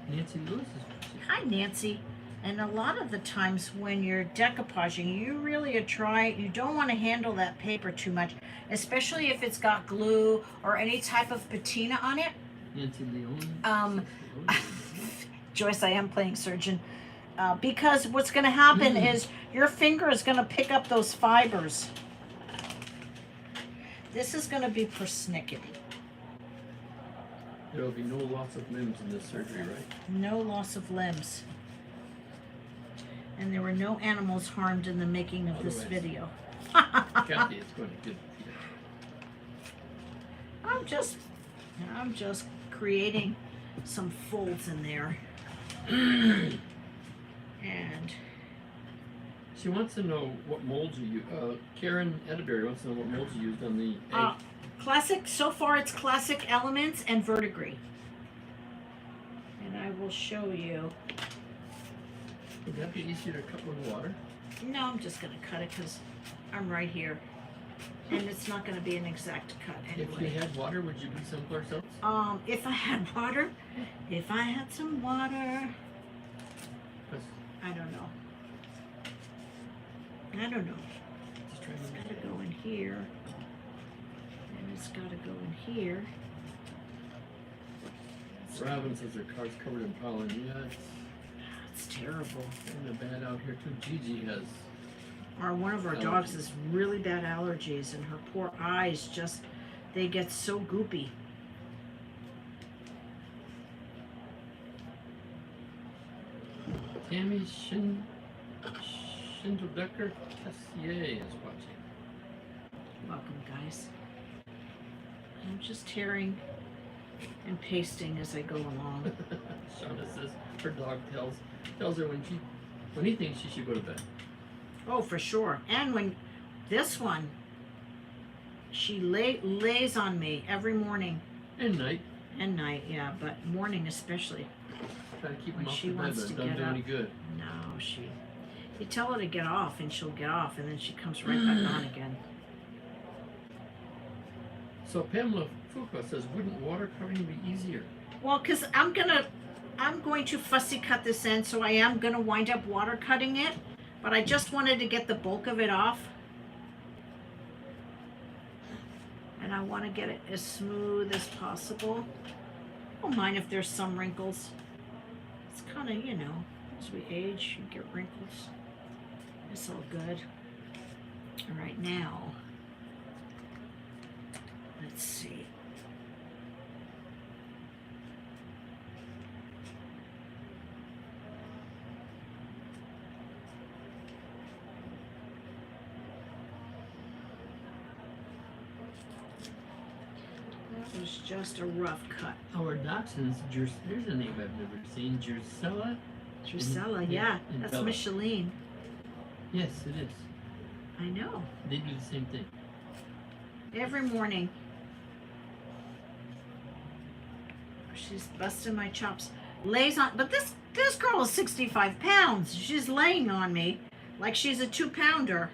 Nancy Lewis is. Hi, Nancy. And a lot of the times when you're decoupaging, you really you don't want to handle that paper too much, especially if it's got glue or any type of patina on it. Nancy Leone. Joyce, I am playing surgeon. Because what's going to happen is your finger is going to pick up those fibers. This is going to be persnickety. There will be no loss of limbs in this surgery, right? No loss of limbs. And there were no animals harmed in the making of this video. Kathy is going to get. I'm just creating some folds in there. And She wants to know what molds you use. Karen Edberry wants to know what molds you used on the egg. classic, so far it's Classic Elements and Verdigris. And I will show you. Would that be easier to cut with water? No, I'm just going to cut it because I'm right here. And it's not going to be an exact cut anyway. If you had water, would you be someplace else? If I had water, if I had some water, 'Cause I don't know. I don't know. just trying It's to got make to go in here. And it's got to go in here. Robin says her car's covered in pollen. Yeah, It's terrible. kind of bad out here too. Gigi has. One of our dogs has really bad allergies, and her poor eyes they get so goopy. Tammy Schindeldecker Tessier is watching. Welcome, guys. I'm just tearing and pasting as I go along. Shauna says her dog tells her when he thinks she should go to bed. Oh, for sure. And when this one, she lays on me every morning And night. and night, yeah, but morning especially. Try to keep When him off she the bed, wants but to it doesn't get do up. any good. No, you tell her to get off and she'll get off, and then she comes right back on again. So Pamela Fuqua says, wouldn't water covering be easier? Well, because I'm going to fussy cut this end, so I am going to wind up water cutting it, but I just wanted to get the bulk of it off. And I want to get it as smooth as possible. Don't mind if there's some wrinkles. It's kind of, as we age, you get wrinkles. It's all good. All right, now, let's see. That was just a rough cut. Our dachshunds, there's a name I've never seen, Drusilla. Drusilla, In- yeah, in that's Bella. Micheline. Yes, it is. I know. They do the same thing. Every morning. She's busting my chops. Lays on, but this girl is 65 pounds. She's laying on me like she's a 2-pounder.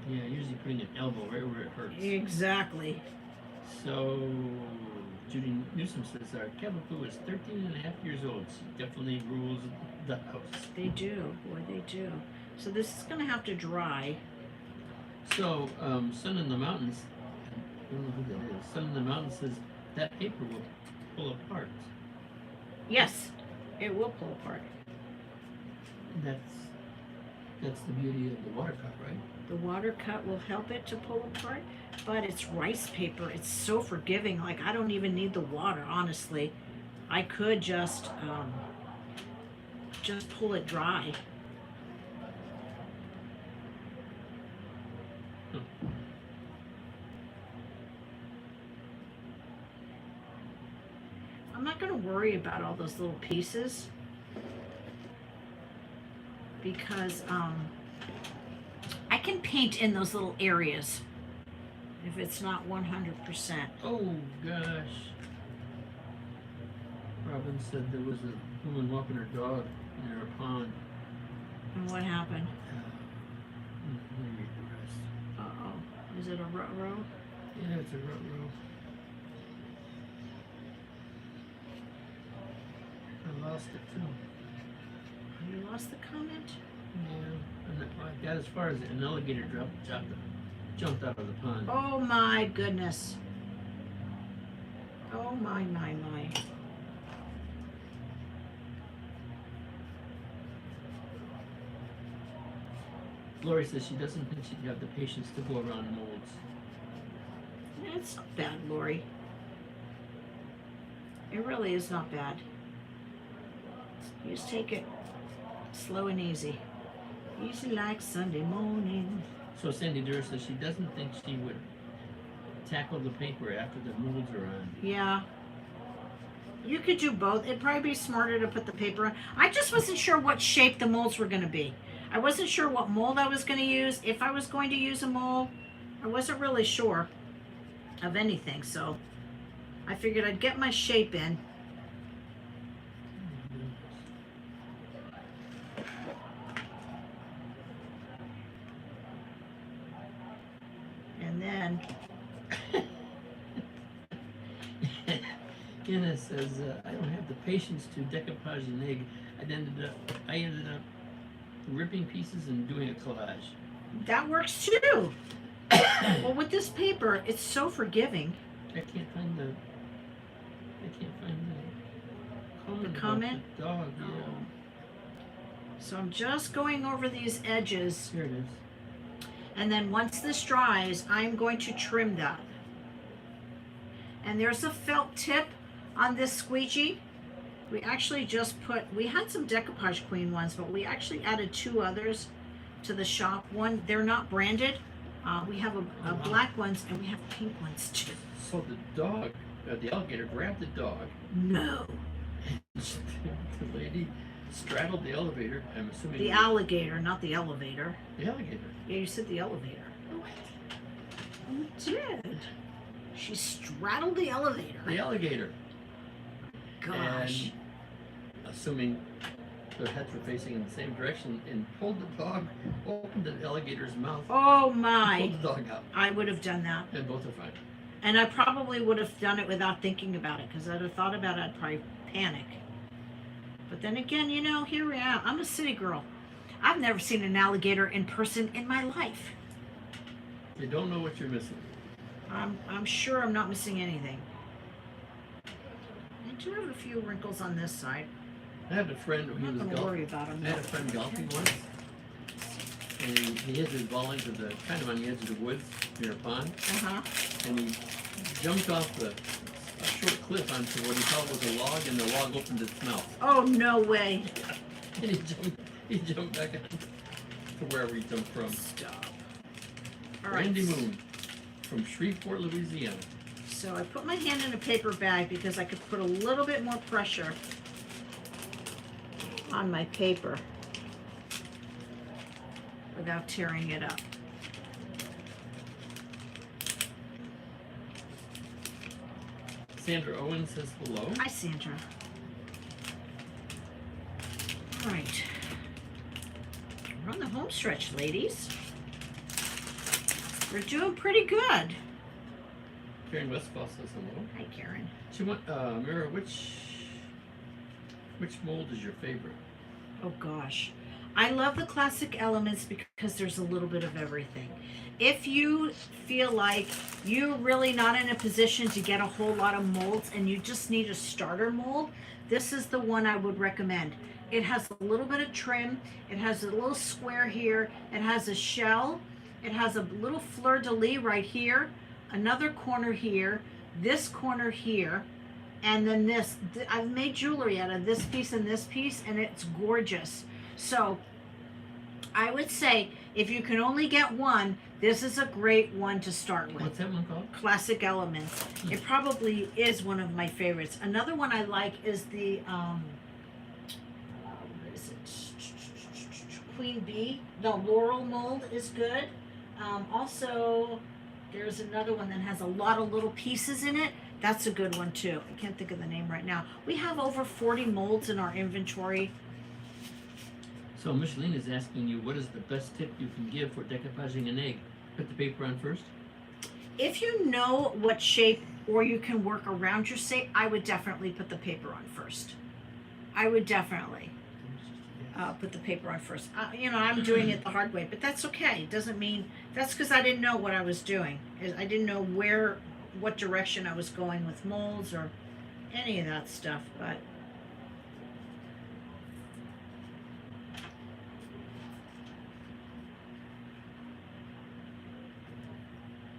Yeah, usually putting an elbow right where it hurts. Exactly. So, Judy Newsom says our Cavapoo is 13 and a half years old. She definitely rules the house. They do. Boy, they do. So this is going to have to dry. So, Sun in the Mountains, I don't know who that is. Sun in the Mountains says that paper will pull apart. Yes, it will pull apart. That's the beauty of the water cut, right? The water cut will help it to pull apart, but it's rice paper. It's so forgiving. Like, I don't even need the water, honestly. I could just pull it dry. I'm not going to worry about all those little pieces. because I can paint in those little areas if it's not 100%. Oh gosh. Robin said there was a woman walking her dog near a pond. And what happened? Maybe the rest. Uh-oh. Is it a ruh-roh? Yeah, it's a ruh-roh. I lost it too. You lost the comment? Yeah, and I got as far as an alligator jumped out of the pond. Oh my goodness. Oh my. Lori says she doesn't think she'd have the patience to go around molds. It's not bad, Lori. It really is not bad. You just take it slow and easy. Easy like Sunday morning. So Sandy Durr says she doesn't think she would tackle the paper after the molds are on. Yeah. You could do both. It'd probably be smarter to put the paper on. I just wasn't sure what shape the molds were going to be. I wasn't sure what mold I was going to use. If I was going to use a mold, I wasn't really sure of anything. So I figured I'd get my shape in. And then Anna says, I don't have the patience to decoupage an egg. I ended up ripping pieces and doing a collage. that works too. Well, with this paper, it's so forgiving. I can't find the comment. The comment? About the dog, yeah. So I'm just going over these edges. Here it is. And then once this dries, I'm going to trim that. And there's a felt tip on this squeegee. We actually just we had some Decoupage Queen ones, but we actually added 2 others to the shop. One, they're not branded. We have a black ones and we have pink ones too. So the dog, the alligator grabbed the dog. No. The lady straddled the elevator. I'm assuming The alligator, not the elevator. The alligator. Yeah, you said the elevator. You did. She straddled the elevator. The alligator. Gosh. And assuming their heads were facing in the same direction, and pulled the dog, opened the alligator's mouth. Oh my. Pulled the dog out. I would have done that. And both are fine. And I probably would have done it without thinking about it, because I'd have thought about it, I'd probably panic. But then again, you know, here we are. I'm a city girl. I've never seen an alligator in person in my life. You don't know what you're missing. I'm sure I'm not missing anything. I do have a few wrinkles on this side. I had a friend I'm who not was going to worry about them. I had a friend golfing once, and he hit his ball into the kind of on the edge of the woods near a pond, and he jumped off a short cliff onto what he thought was a log, and the log opened its mouth. Oh, no way. And he jumped back on to wherever he jumped from. Stop. All right. Randy Moon from Shreveport, Louisiana. So I put my hand in a paper bag because I could put a little bit more pressure on my paper without tearing it up. Sandra Owen says hello. Hi, Sandra. All right. We're on the home stretch, ladies. We're doing pretty good. Karen Westfall says hello. Hi, Karen. She went, Mira, which mold is your favorite? Oh gosh. I love the classic elements because there's a little bit of everything. If you feel like you're really not in a position to get a whole lot of molds and you just need a starter mold, this is the one I would recommend. It has a little bit of trim. It has a little square here. It has a shell. It has a little fleur-de-lis right here, another corner here, this corner here, and then this. I've made jewelry out of this piece and this piece, and it's gorgeous. So I would say if you can only get one, this is a great one to start with. What's that one called? Classic Elements. It probably is one of my favorites. Another one I like is the what is it? Queen Bee, the Laurel mold is good. Also, there's another one that has a lot of little pieces in it. That's a good one too. I can't think of the name right now. We have over 40 molds in our inventory. So Micheline is asking you, what is the best tip you can give for decoupaging an egg? Put the paper on first? If you know what shape, or you can work around your shape, I would definitely put the paper on first. I would definitely put the paper on first. You know, I'm doing it the hard way, but that's okay. It doesn't mean, that's because I didn't know what I was doing. I didn't know what direction I was going with molds or any of that stuff, but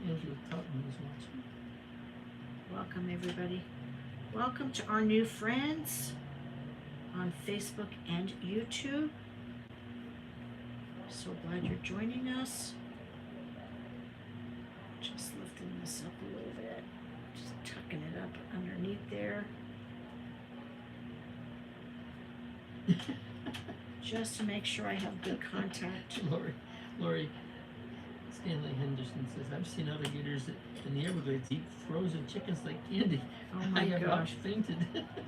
Andrew Cotton is watching. welcome everybody. Welcome to our new friends on Facebook and YouTube. So glad you're joining us. Just lifting this up a little bit. Just tucking it up underneath there. Just to make sure I have good contact. Lori Stanley Henderson says, I've seen alligators in the Everglades eat frozen chickens like candy. Oh my I have gosh. fainted.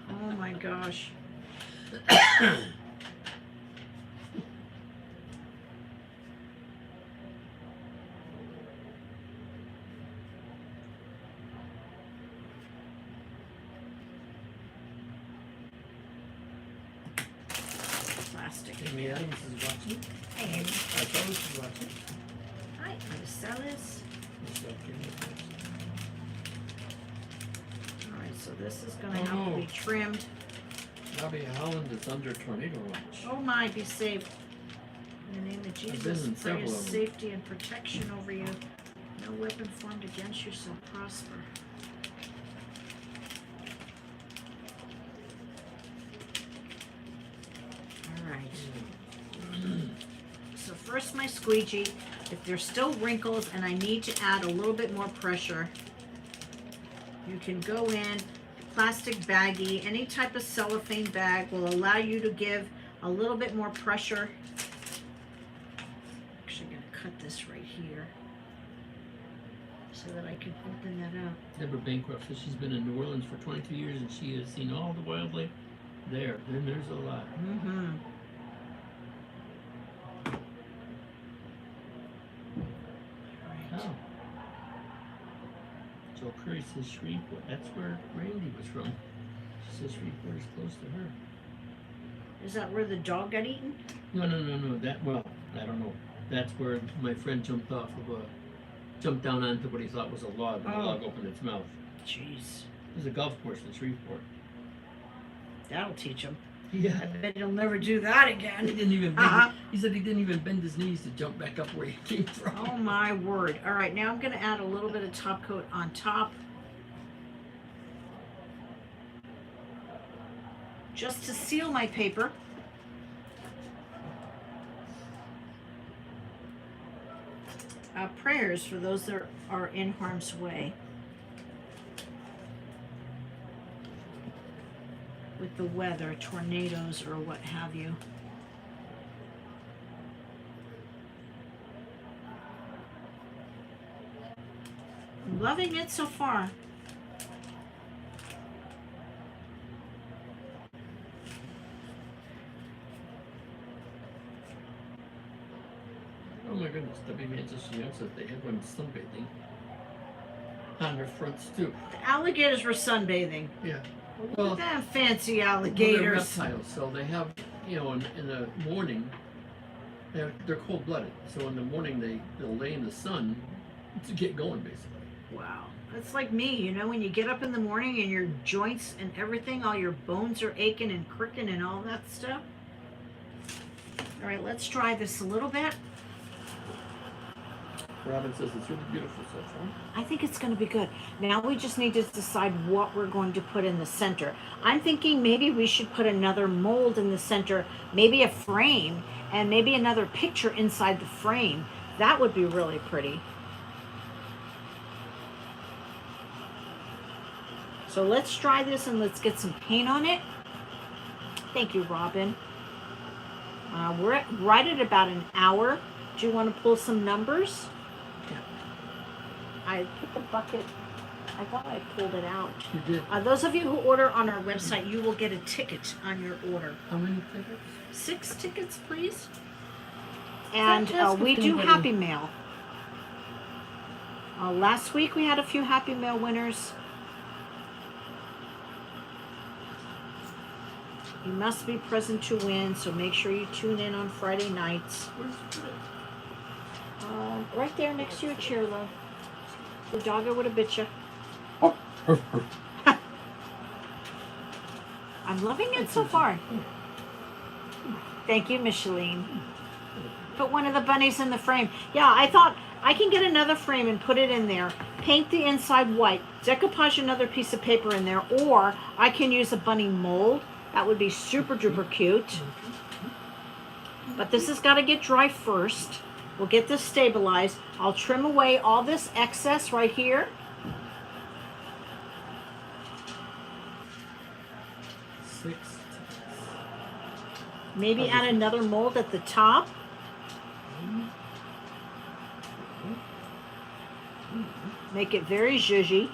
Oh my gosh. Plastic. Amy Adams is watching. Hey, Amy. Carlos is watching. Hi, I'm gonna sell this. All right, so this is gonna have to be trimmed. Robbie Holland is under tornado watch. Oh my, be safe. In the name of been Jesus, in pray several his of them. safety and protection over you. No weapon formed against you shall prosper. All right. So first my squeegee. If there's still wrinkles and I need to add a little bit more pressure, you can go in, plastic baggie, any type of cellophane bag will allow you to give a little bit more pressure. Actually, I'm gonna cut this right here so that I can open that up. Deborah Bancroft says she's been in New Orleans for 22 years and she has seen all the wildlife there. Then there's a lot. Mm-hmm. Oh. Joe Curry says Shreveport. That's where Randy was from. She says Shreveport is close to her. Is that where the dog got eaten? No. That, well, I don't know. That's where my friend jumped down onto what he thought was a log, and the log opened its mouth. Jeez. There's a golf course in Shreveport. That'll teach him. Yeah. I bet he'll never do that He again. didn't even bend, he said he didn't even bend his knees to jump back up where he came from. Oh my word. All right, now I'm gonna add a little bit of top coat on top. Just to seal my paper. Prayers for those that are in harm's way with the weather, tornadoes or what have you. I'm loving it so far. Oh my goodness, W. Manchester Young says they had one sunbathing on their front stoop. The alligators were sunbathing. Yeah. Look Well, at them fancy Well, they're alligators. reptiles, so they have, in the morning, they're cold-blooded. So in the morning, they'll lay in the sun to get going, basically. Wow. That's like me, when you get up in the morning and your joints and everything, all your bones are aching and cricking and all that stuff. All right, let's try this a little bit. Robin says it's really beautiful so far. I think it's going to be good. Now we just need to decide what we're going to put in the center. I'm thinking maybe we should put another mold in the center, maybe a frame, and maybe another picture inside the frame. That would be really pretty. So let's try this and let's get some paint on it. Thank you, Robin. We're right at about an hour. Do you want to pull some numbers? Yeah. I put the bucket. I thought I pulled it out. You did. Those of you who order on our website, you will get a ticket on your order. How many tickets? 6 tickets, please. And Fantastic, we do everybody. Happy Mail. Last week we had a few Happy Mail winners. You must be present to win, so make sure you tune in on Friday nights. Where's the Right there next to your chair, love. The doggo would have bit you. I'm loving it so far. Thank you, Micheline. Put one of the bunnies in the frame. Yeah, I thought I can get another frame and put it in there. Paint the inside white. Decoupage another piece of paper in there. Or I can use a bunny mold. That would be super duper cute. But this has got to get dry first. We'll get this stabilized. I'll trim away all this excess right here. Six. Maybe add another mold at the top. Make it very zhuzhy.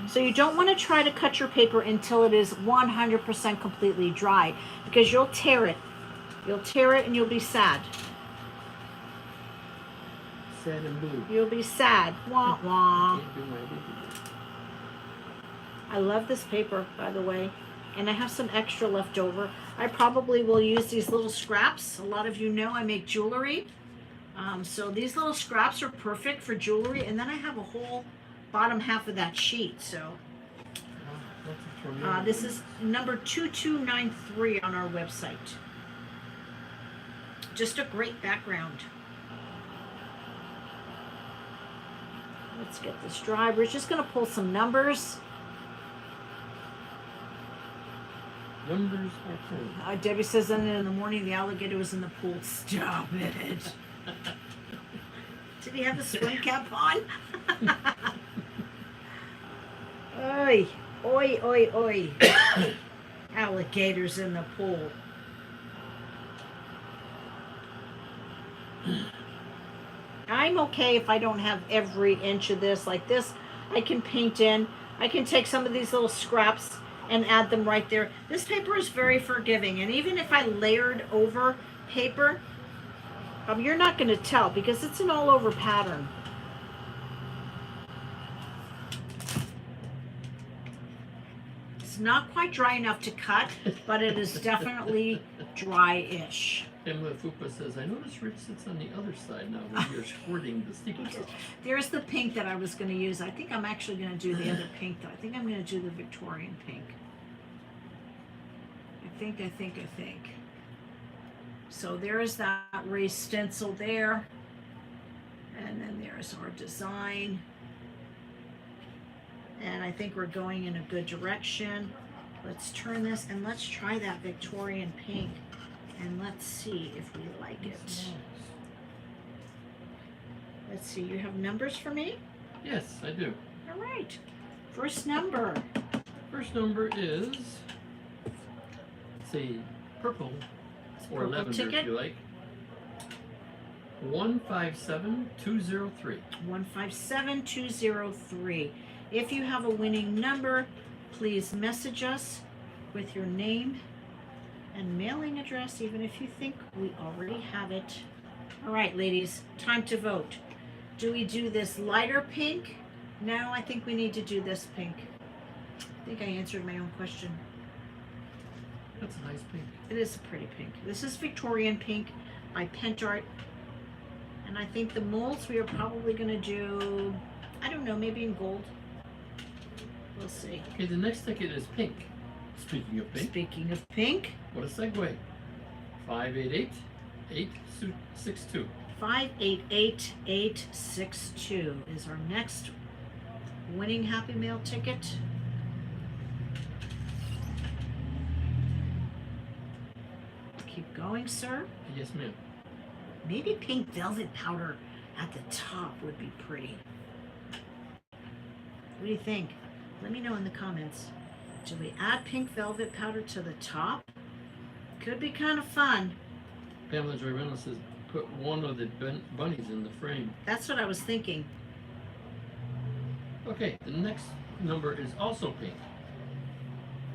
So you don't want to try to cut your paper until it is 100% completely dry, because you'll tear it. You'll tear it and you'll be sad. Sad and blue. You'll be sad. Wah wah. Can't do my baby. I love this paper, by the way, and I have some extra left over. I probably will use these little scraps. A lot of you know I make jewelry. So these little scraps are perfect for jewelry, and then I have a whole bottom half of that sheet. So this is number 2293 on our website. Just a great background. Let's get this dry. We're just going to pull some numbers. Numbers are cool. Debbie says, and then in the morning the alligator was in the pool. Stop it. Did he have a swim cap on? Oi, oi, oi, oi. Alligators in the pool. I'm okay if I don't have every inch of this. Like this, I can paint in. I can take some of these little scraps and add them right there. This paper is very forgiving, and even if I layered over paper, you're not going to tell because it's an all over pattern. It's not quite dry enough to cut, but it is definitely dry-ish. Pamela Fupa says, I notice Rich sits on the other side now when you're squirting the sticky stuff. There's the pink that I was going to use. I think I'm actually going to do the other pink, though. I think I'm going to do the Victorian pink. I think. So there's that raised stencil there. And then there's our design. And I think we're going in a good direction. Let's turn this and let's try that Victorian pink. And let's see if we like it. Let's see, you have numbers for me? Yes, I do. All right. First number. First number is, let's see, purple or Purple lavender ticket. if you like. 157203. 157203. If you have a winning number, please message us with your name and mailing address, even if you think we already have it. All right, ladies, time to vote. Do we do this lighter pink? No, I think we need to do this pink. I think I answered my own question. That's a nice pink. It is a pretty pink. This is Victorian pink by Pentart. And I think the molds we are probably going to do, I don't know, maybe in gold. We'll see. Okay, the next ticket is pink. Speaking of pink, Speaking of pink, what a segue. 588862. 588862 is our next winning Happy Mail ticket. Keep going, sir. Yes, ma'am. Maybe pink velvet powder at the top would be pretty. What do you think? Let me know in the comments. Do we add pink velvet powder to the top? Could be kind of fun. Pamela Joy Reynolds says, put one of the bunnies in the frame. That's what I was thinking. Okay, the next number is also pink.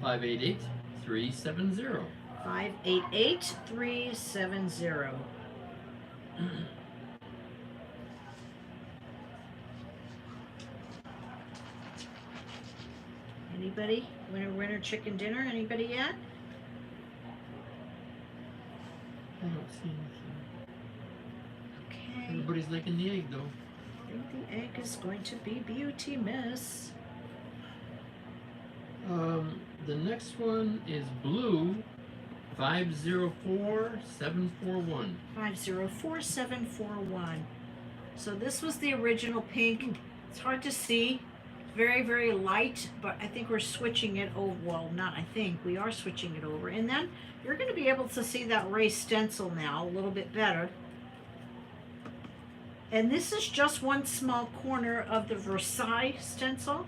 588370. 588370. Anybody? Winner chicken dinner? Anybody yet? I don't see anything. Okay. Everybody's liking the egg though. I think the egg is going to be beauty, miss. The next one is blue. 504741. 504741. So this was the original pink. It's hard to see. Very, very light, but I think we're switching it over. Well, not I think. We are switching it over. And then you're going to be able to see that raised stencil now a little bit better. And this is just one small corner of the Versailles stencil.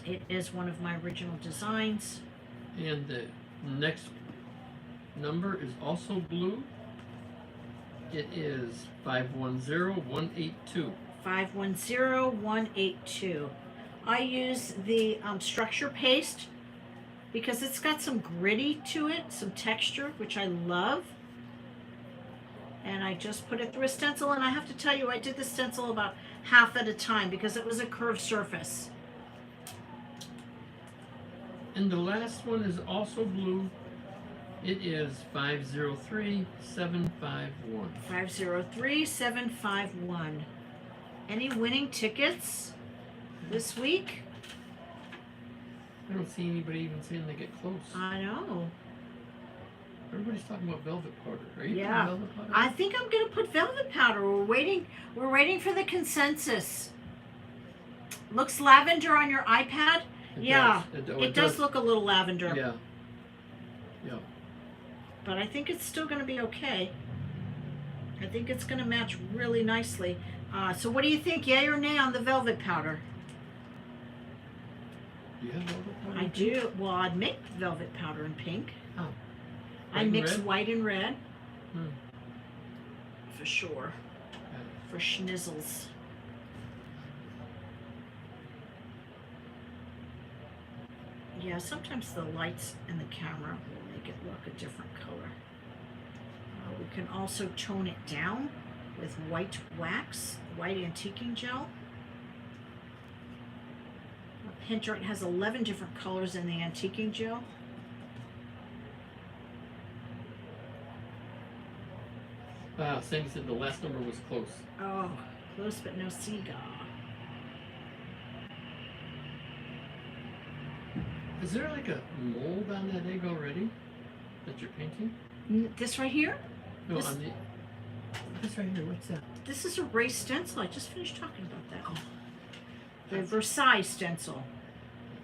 It is one of my original designs. And the next number is also blue. It is 510182. 510182. I use the structure paste because it's got some gritty to it, some texture, which I love. And I just put it through a stencil, and I have to tell you, I did the stencil about half at a time because it was a curved surface. And the last one is also blue. It is 503751. 503751. Any winning tickets this week? I don't see anybody even saying they get close. I know. Everybody's talking about velvet powder. Are you Yeah. putting velvet powder? I think I'm gonna put velvet powder. We're waiting for the consensus. Looks lavender on your iPad? Yeah. It does look a little lavender. Yeah. Yeah. But I think it's still gonna be okay. I think it's gonna match really nicely. So what do you think, yay or nay on the velvet powder? Do you have velvet powder? I do. Well, I'd make velvet powder in pink. Oh. I White and mix red? white and red. Hmm. For sure. Okay. For schnizzles. Yeah, sometimes the lights in the camera will make it look a different color. We can also tone it down with white wax, white antiquing gel. Pinterest has 11 different colors in the antiquing gel. Sandy said the last number was close. Oh, close but no cigar. Is there like a mold on that egg already that you're painting? This right here? No, This- on the. This right here. What's that? This is a raised stencil. I just finished talking about that. Oh. The Versailles stencil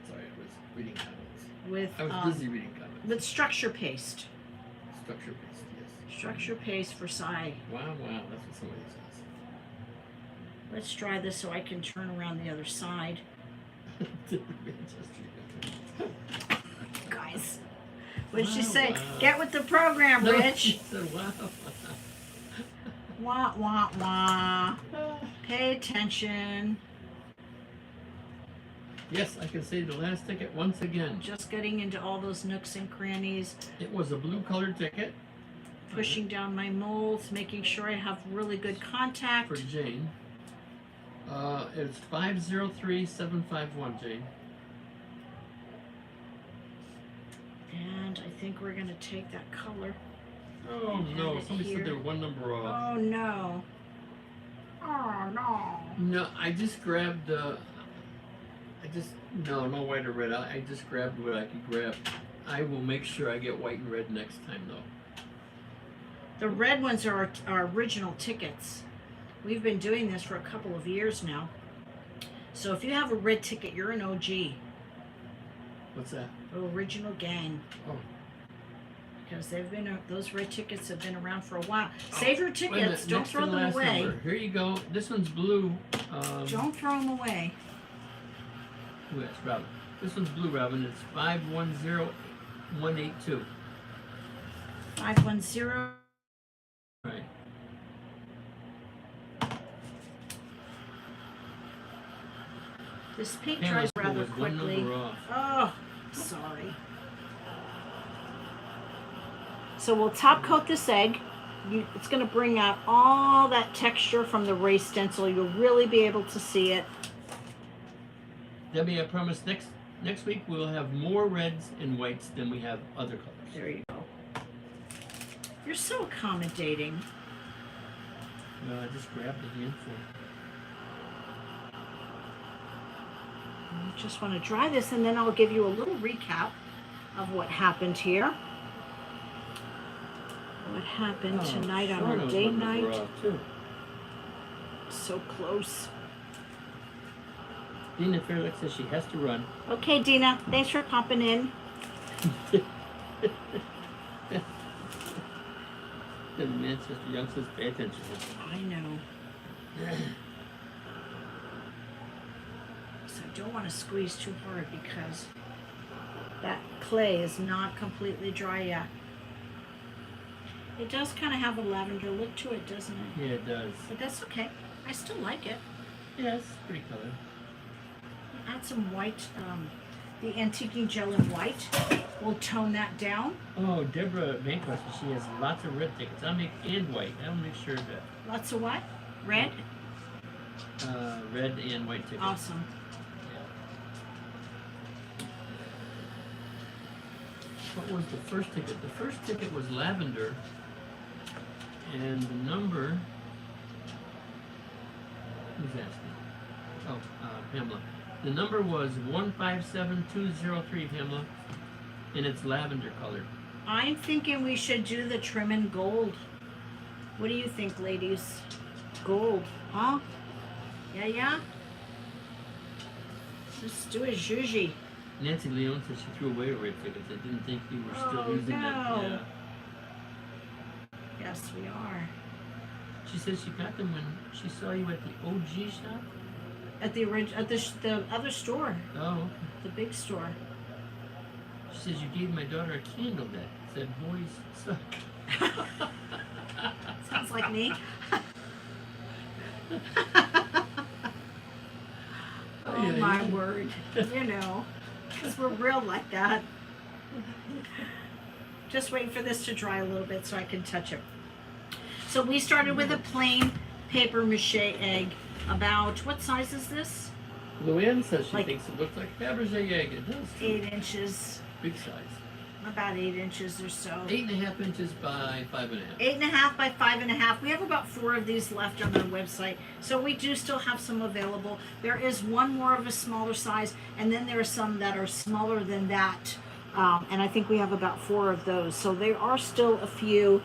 Sorry, I was reading comments. with I was busy reading comments. with structure paste. Structure based, yes. Structure paste Versailles. Wow, wow, that's what somebody says. Let's try this so I can turn around the other side. Guys, what did she Wow, say? wow. Get with the program, No, Rich. she said, wow. Wah, wah, wah. Pay attention. Yes, I can say the last ticket once again. Just getting into all those nooks and crannies, It was a blue colored ticket pushing down my molds, making sure I have really good contact. for Jane. It's 503751, Jane. And I think we're going to take that color. Oh And no, add it somebody here. said they were one number off. Oh no. Oh no. No, I just grabbed no white or red. I just grabbed what I could grab. I will make sure I get white and red next time though. The red ones are our original tickets. We've been doing this for a couple of years now. So if you have a red ticket, you're an OG. What's that? Original gang. Oh. Because they've been those red tickets have been around for a while. Save your Wait a minute, tickets. Don't next to throw the them last away. number. Here you go. This one's blue. Don't throw them away. Ooh, that's Robin. This one's blue, Robin. It's 510182. 510. Right. This paint Pamela's dries rather was one quickly. number off. Oh, sorry. So we'll top coat this egg. It's going to bring out all that texture from the raised stencil. You'll really be able to see it. Debbie, I promise next week we'll have more reds and whites than we have other colors. There you go. You're so accommodating. I just grabbed a handful. I just want to dry this, and then I'll give you a little recap of what happened here. What happened tonight on our date night. So close. Dina Fairlick says she has to run. Okay, Dina, thanks for popping in. The Manchester Young says pay attention. I know. So I don't want to squeeze too hard because that clay is not completely dry yet. It does kind of have a lavender look to it, doesn't it? Yeah, it does. But that's okay. I still like it. Yeah, it's pretty color. Add some white, the antiquing gel in white. We'll tone that down. Oh, Deborah Bancroft, she has lots of red tickets. And white. I'll make sure of that. Lots of what? Red? Red and white tickets. Awesome. What was the first ticket? The first ticket was lavender. And the number... Who's asking? Oh, Pamela. The number was 157203, Pamela. And it's lavender colored. I'm thinking we should do the trim in gold. What do you think, ladies? Gold, huh? Yeah? Let's do it, Juji. Nancy Leon said she threw away her red tickets. I didn't think you were still using them. Yeah. Yes, we are. She said she got them when she saw you at the OG shop. At the other store, Oh, okay. the big store. She says you gave my daughter a candle that said boys suck. Sounds like me. Oh Yeah, my yeah. word. You know, because we're real like that. Just waiting for this to dry a little bit so I can touch it. So we started with a plain paper mache egg. About, what size is this? Luann says she Like- thinks it looks like Fabergé egg. It does too. 8 inches. Big size. About 8 inches or so. 8.5 inches by 5.5. 8.5 by 5.5. We have about 4 of these left on our website, so we do still have some available. There is one more of a smaller size, and then there are some that are smaller than that, and I think we have about 4 of those. So there are still a few.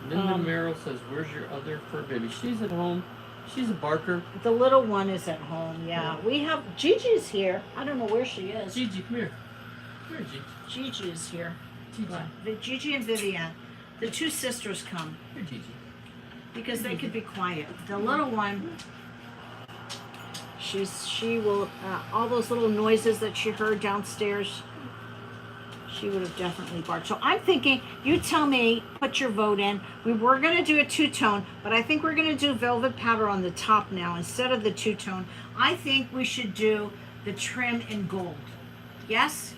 Linda Merrill says, "Where's your other fur baby?" She's at home. She's a barker. The little one is at home. Yeah, we have Gigi's here. I don't know where she is. Gigi, come here. Come here, Gigi. Gigi is here. Gigi. Gigi and Vivian, the 2 sisters come. Here, Gigi. Because they could be quiet. The little one, she will, all those little noises that she heard downstairs, she would have definitely barked. So I'm thinking, you tell me, put your vote in. We were going to do a 2-tone, but I think we're going to do velvet powder on the top now instead of the 2-tone. I think we should do the trim in gold. Yes?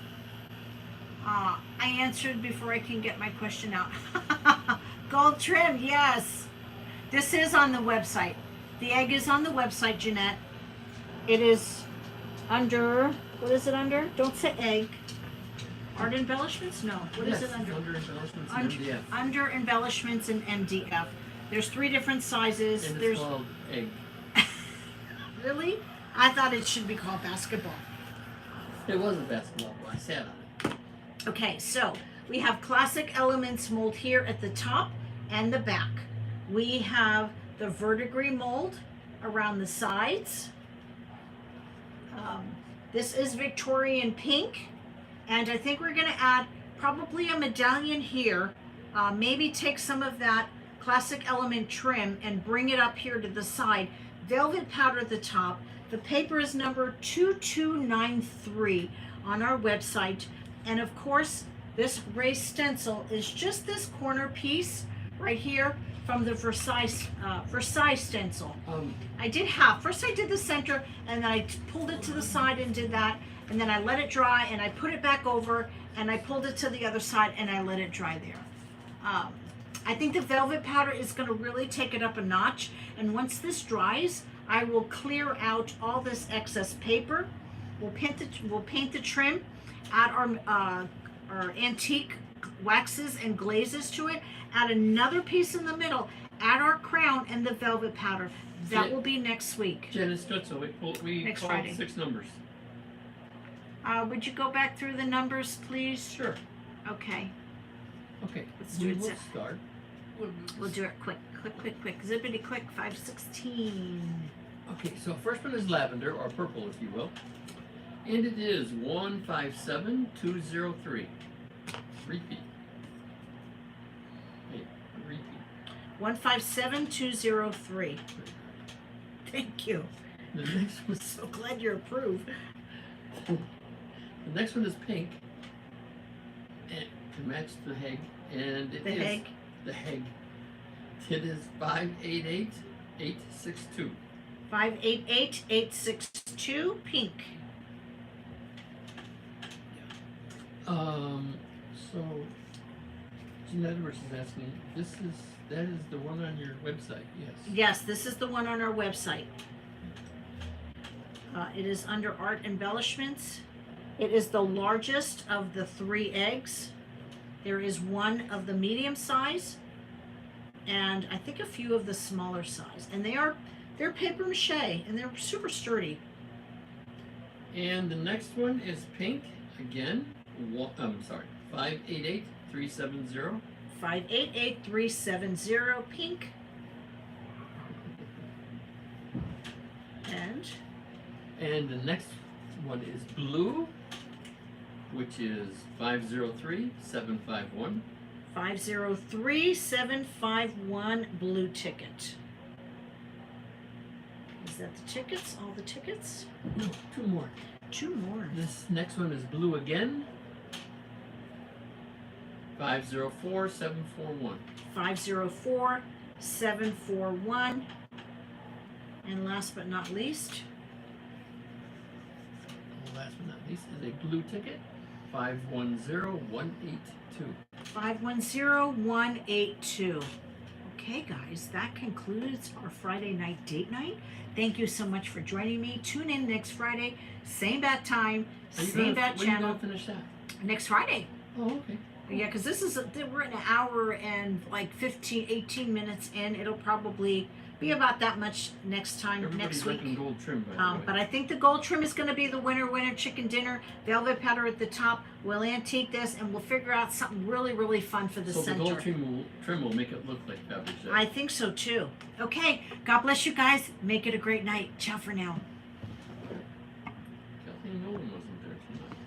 I answered before I can get my question out. Gold trim, yes. This is on the website. The egg is on the website, Jeanette. It is under, what is it under? Don't say egg. Art embellishments? No. What is it under? Under embellishments and MDF. Under embellishments and MDF. There's 3 different sizes. And it's There's called egg. Really? I thought it should be called basketball. It was a basketball ball. I sat on it. Okay, so we have classic elements mold here at the top and the back. We have the verdigris mold around the sides. This is Victorian pink, and I think we're going to add probably a medallion here. Maybe take some of that classic element trim and bring it up here to the side. Velvet powder at the top. The paper is number 2293. on our website. And of course, this raised stencil is just this corner piece right here from the Versailles stencil. I did half. First I did the center, and then I pulled it to the side and did that, and then I let it dry, and I put it back over, and I pulled it to the other side, and I let it dry there. I think the velvet powder is going to really take it up a notch, and once this dries, I will clear out all this excess paper. We'll paint the trim, add our antique waxes and glazes to it, add another piece in the middle, add our crown and the velvet powder. That will be next week. Jen, Stencil, we Next called Friday. 6 numbers. Would you go back through the numbers, please? Sure. Okay. Okay. Let's do we it. will start. We'll do it quick. Zippity quick, 516. Okay, so first one is lavender, or purple if you will. And it is 157203. Repeat. Hey, repeat. 157203. Thank you. The next one, So glad you approve. the next one is pink. And to match the heg. And it The is heg. the heg. It is 588862. 588862, pink. So Jean Edwards is asking, that is the one on your website, yes. Yes, this is the one on our website. It is under art embellishments. It is the largest of the 3 eggs. There is one of the medium size, and I think a few of the smaller size. And they're paper mache, and they're super sturdy. And the next one is pink again. 588370. 588370, pink. And the next one is blue, which is 503751. 503751, blue ticket. Is that the tickets? All the tickets? No, 2 more. 2 more. This next one is blue again. 504741. 504741. And last but not least, Last but not least is a blue ticket. 510182. 510182. Okay, guys, that concludes our Friday night date night. Thank you so much for joining me. Tune in next Friday, same bat time, same bat When are you channel. going to finish that? Next Friday. Oh, okay. Yeah, because we're an hour and like 18 minutes in. It'll probably be about that much next time, Everybody's next week. liking gold trim, by the way. But I think the gold trim is going to be the winner chicken dinner. Velvet powder at the top. We'll antique this, and we'll figure out something really, really fun for the So center. the gold trim will make it look like Fabergé. I think so too. Okay, God bless you guys. Make it a great night. Ciao for now. Kathleen Nolan wasn't there tonight.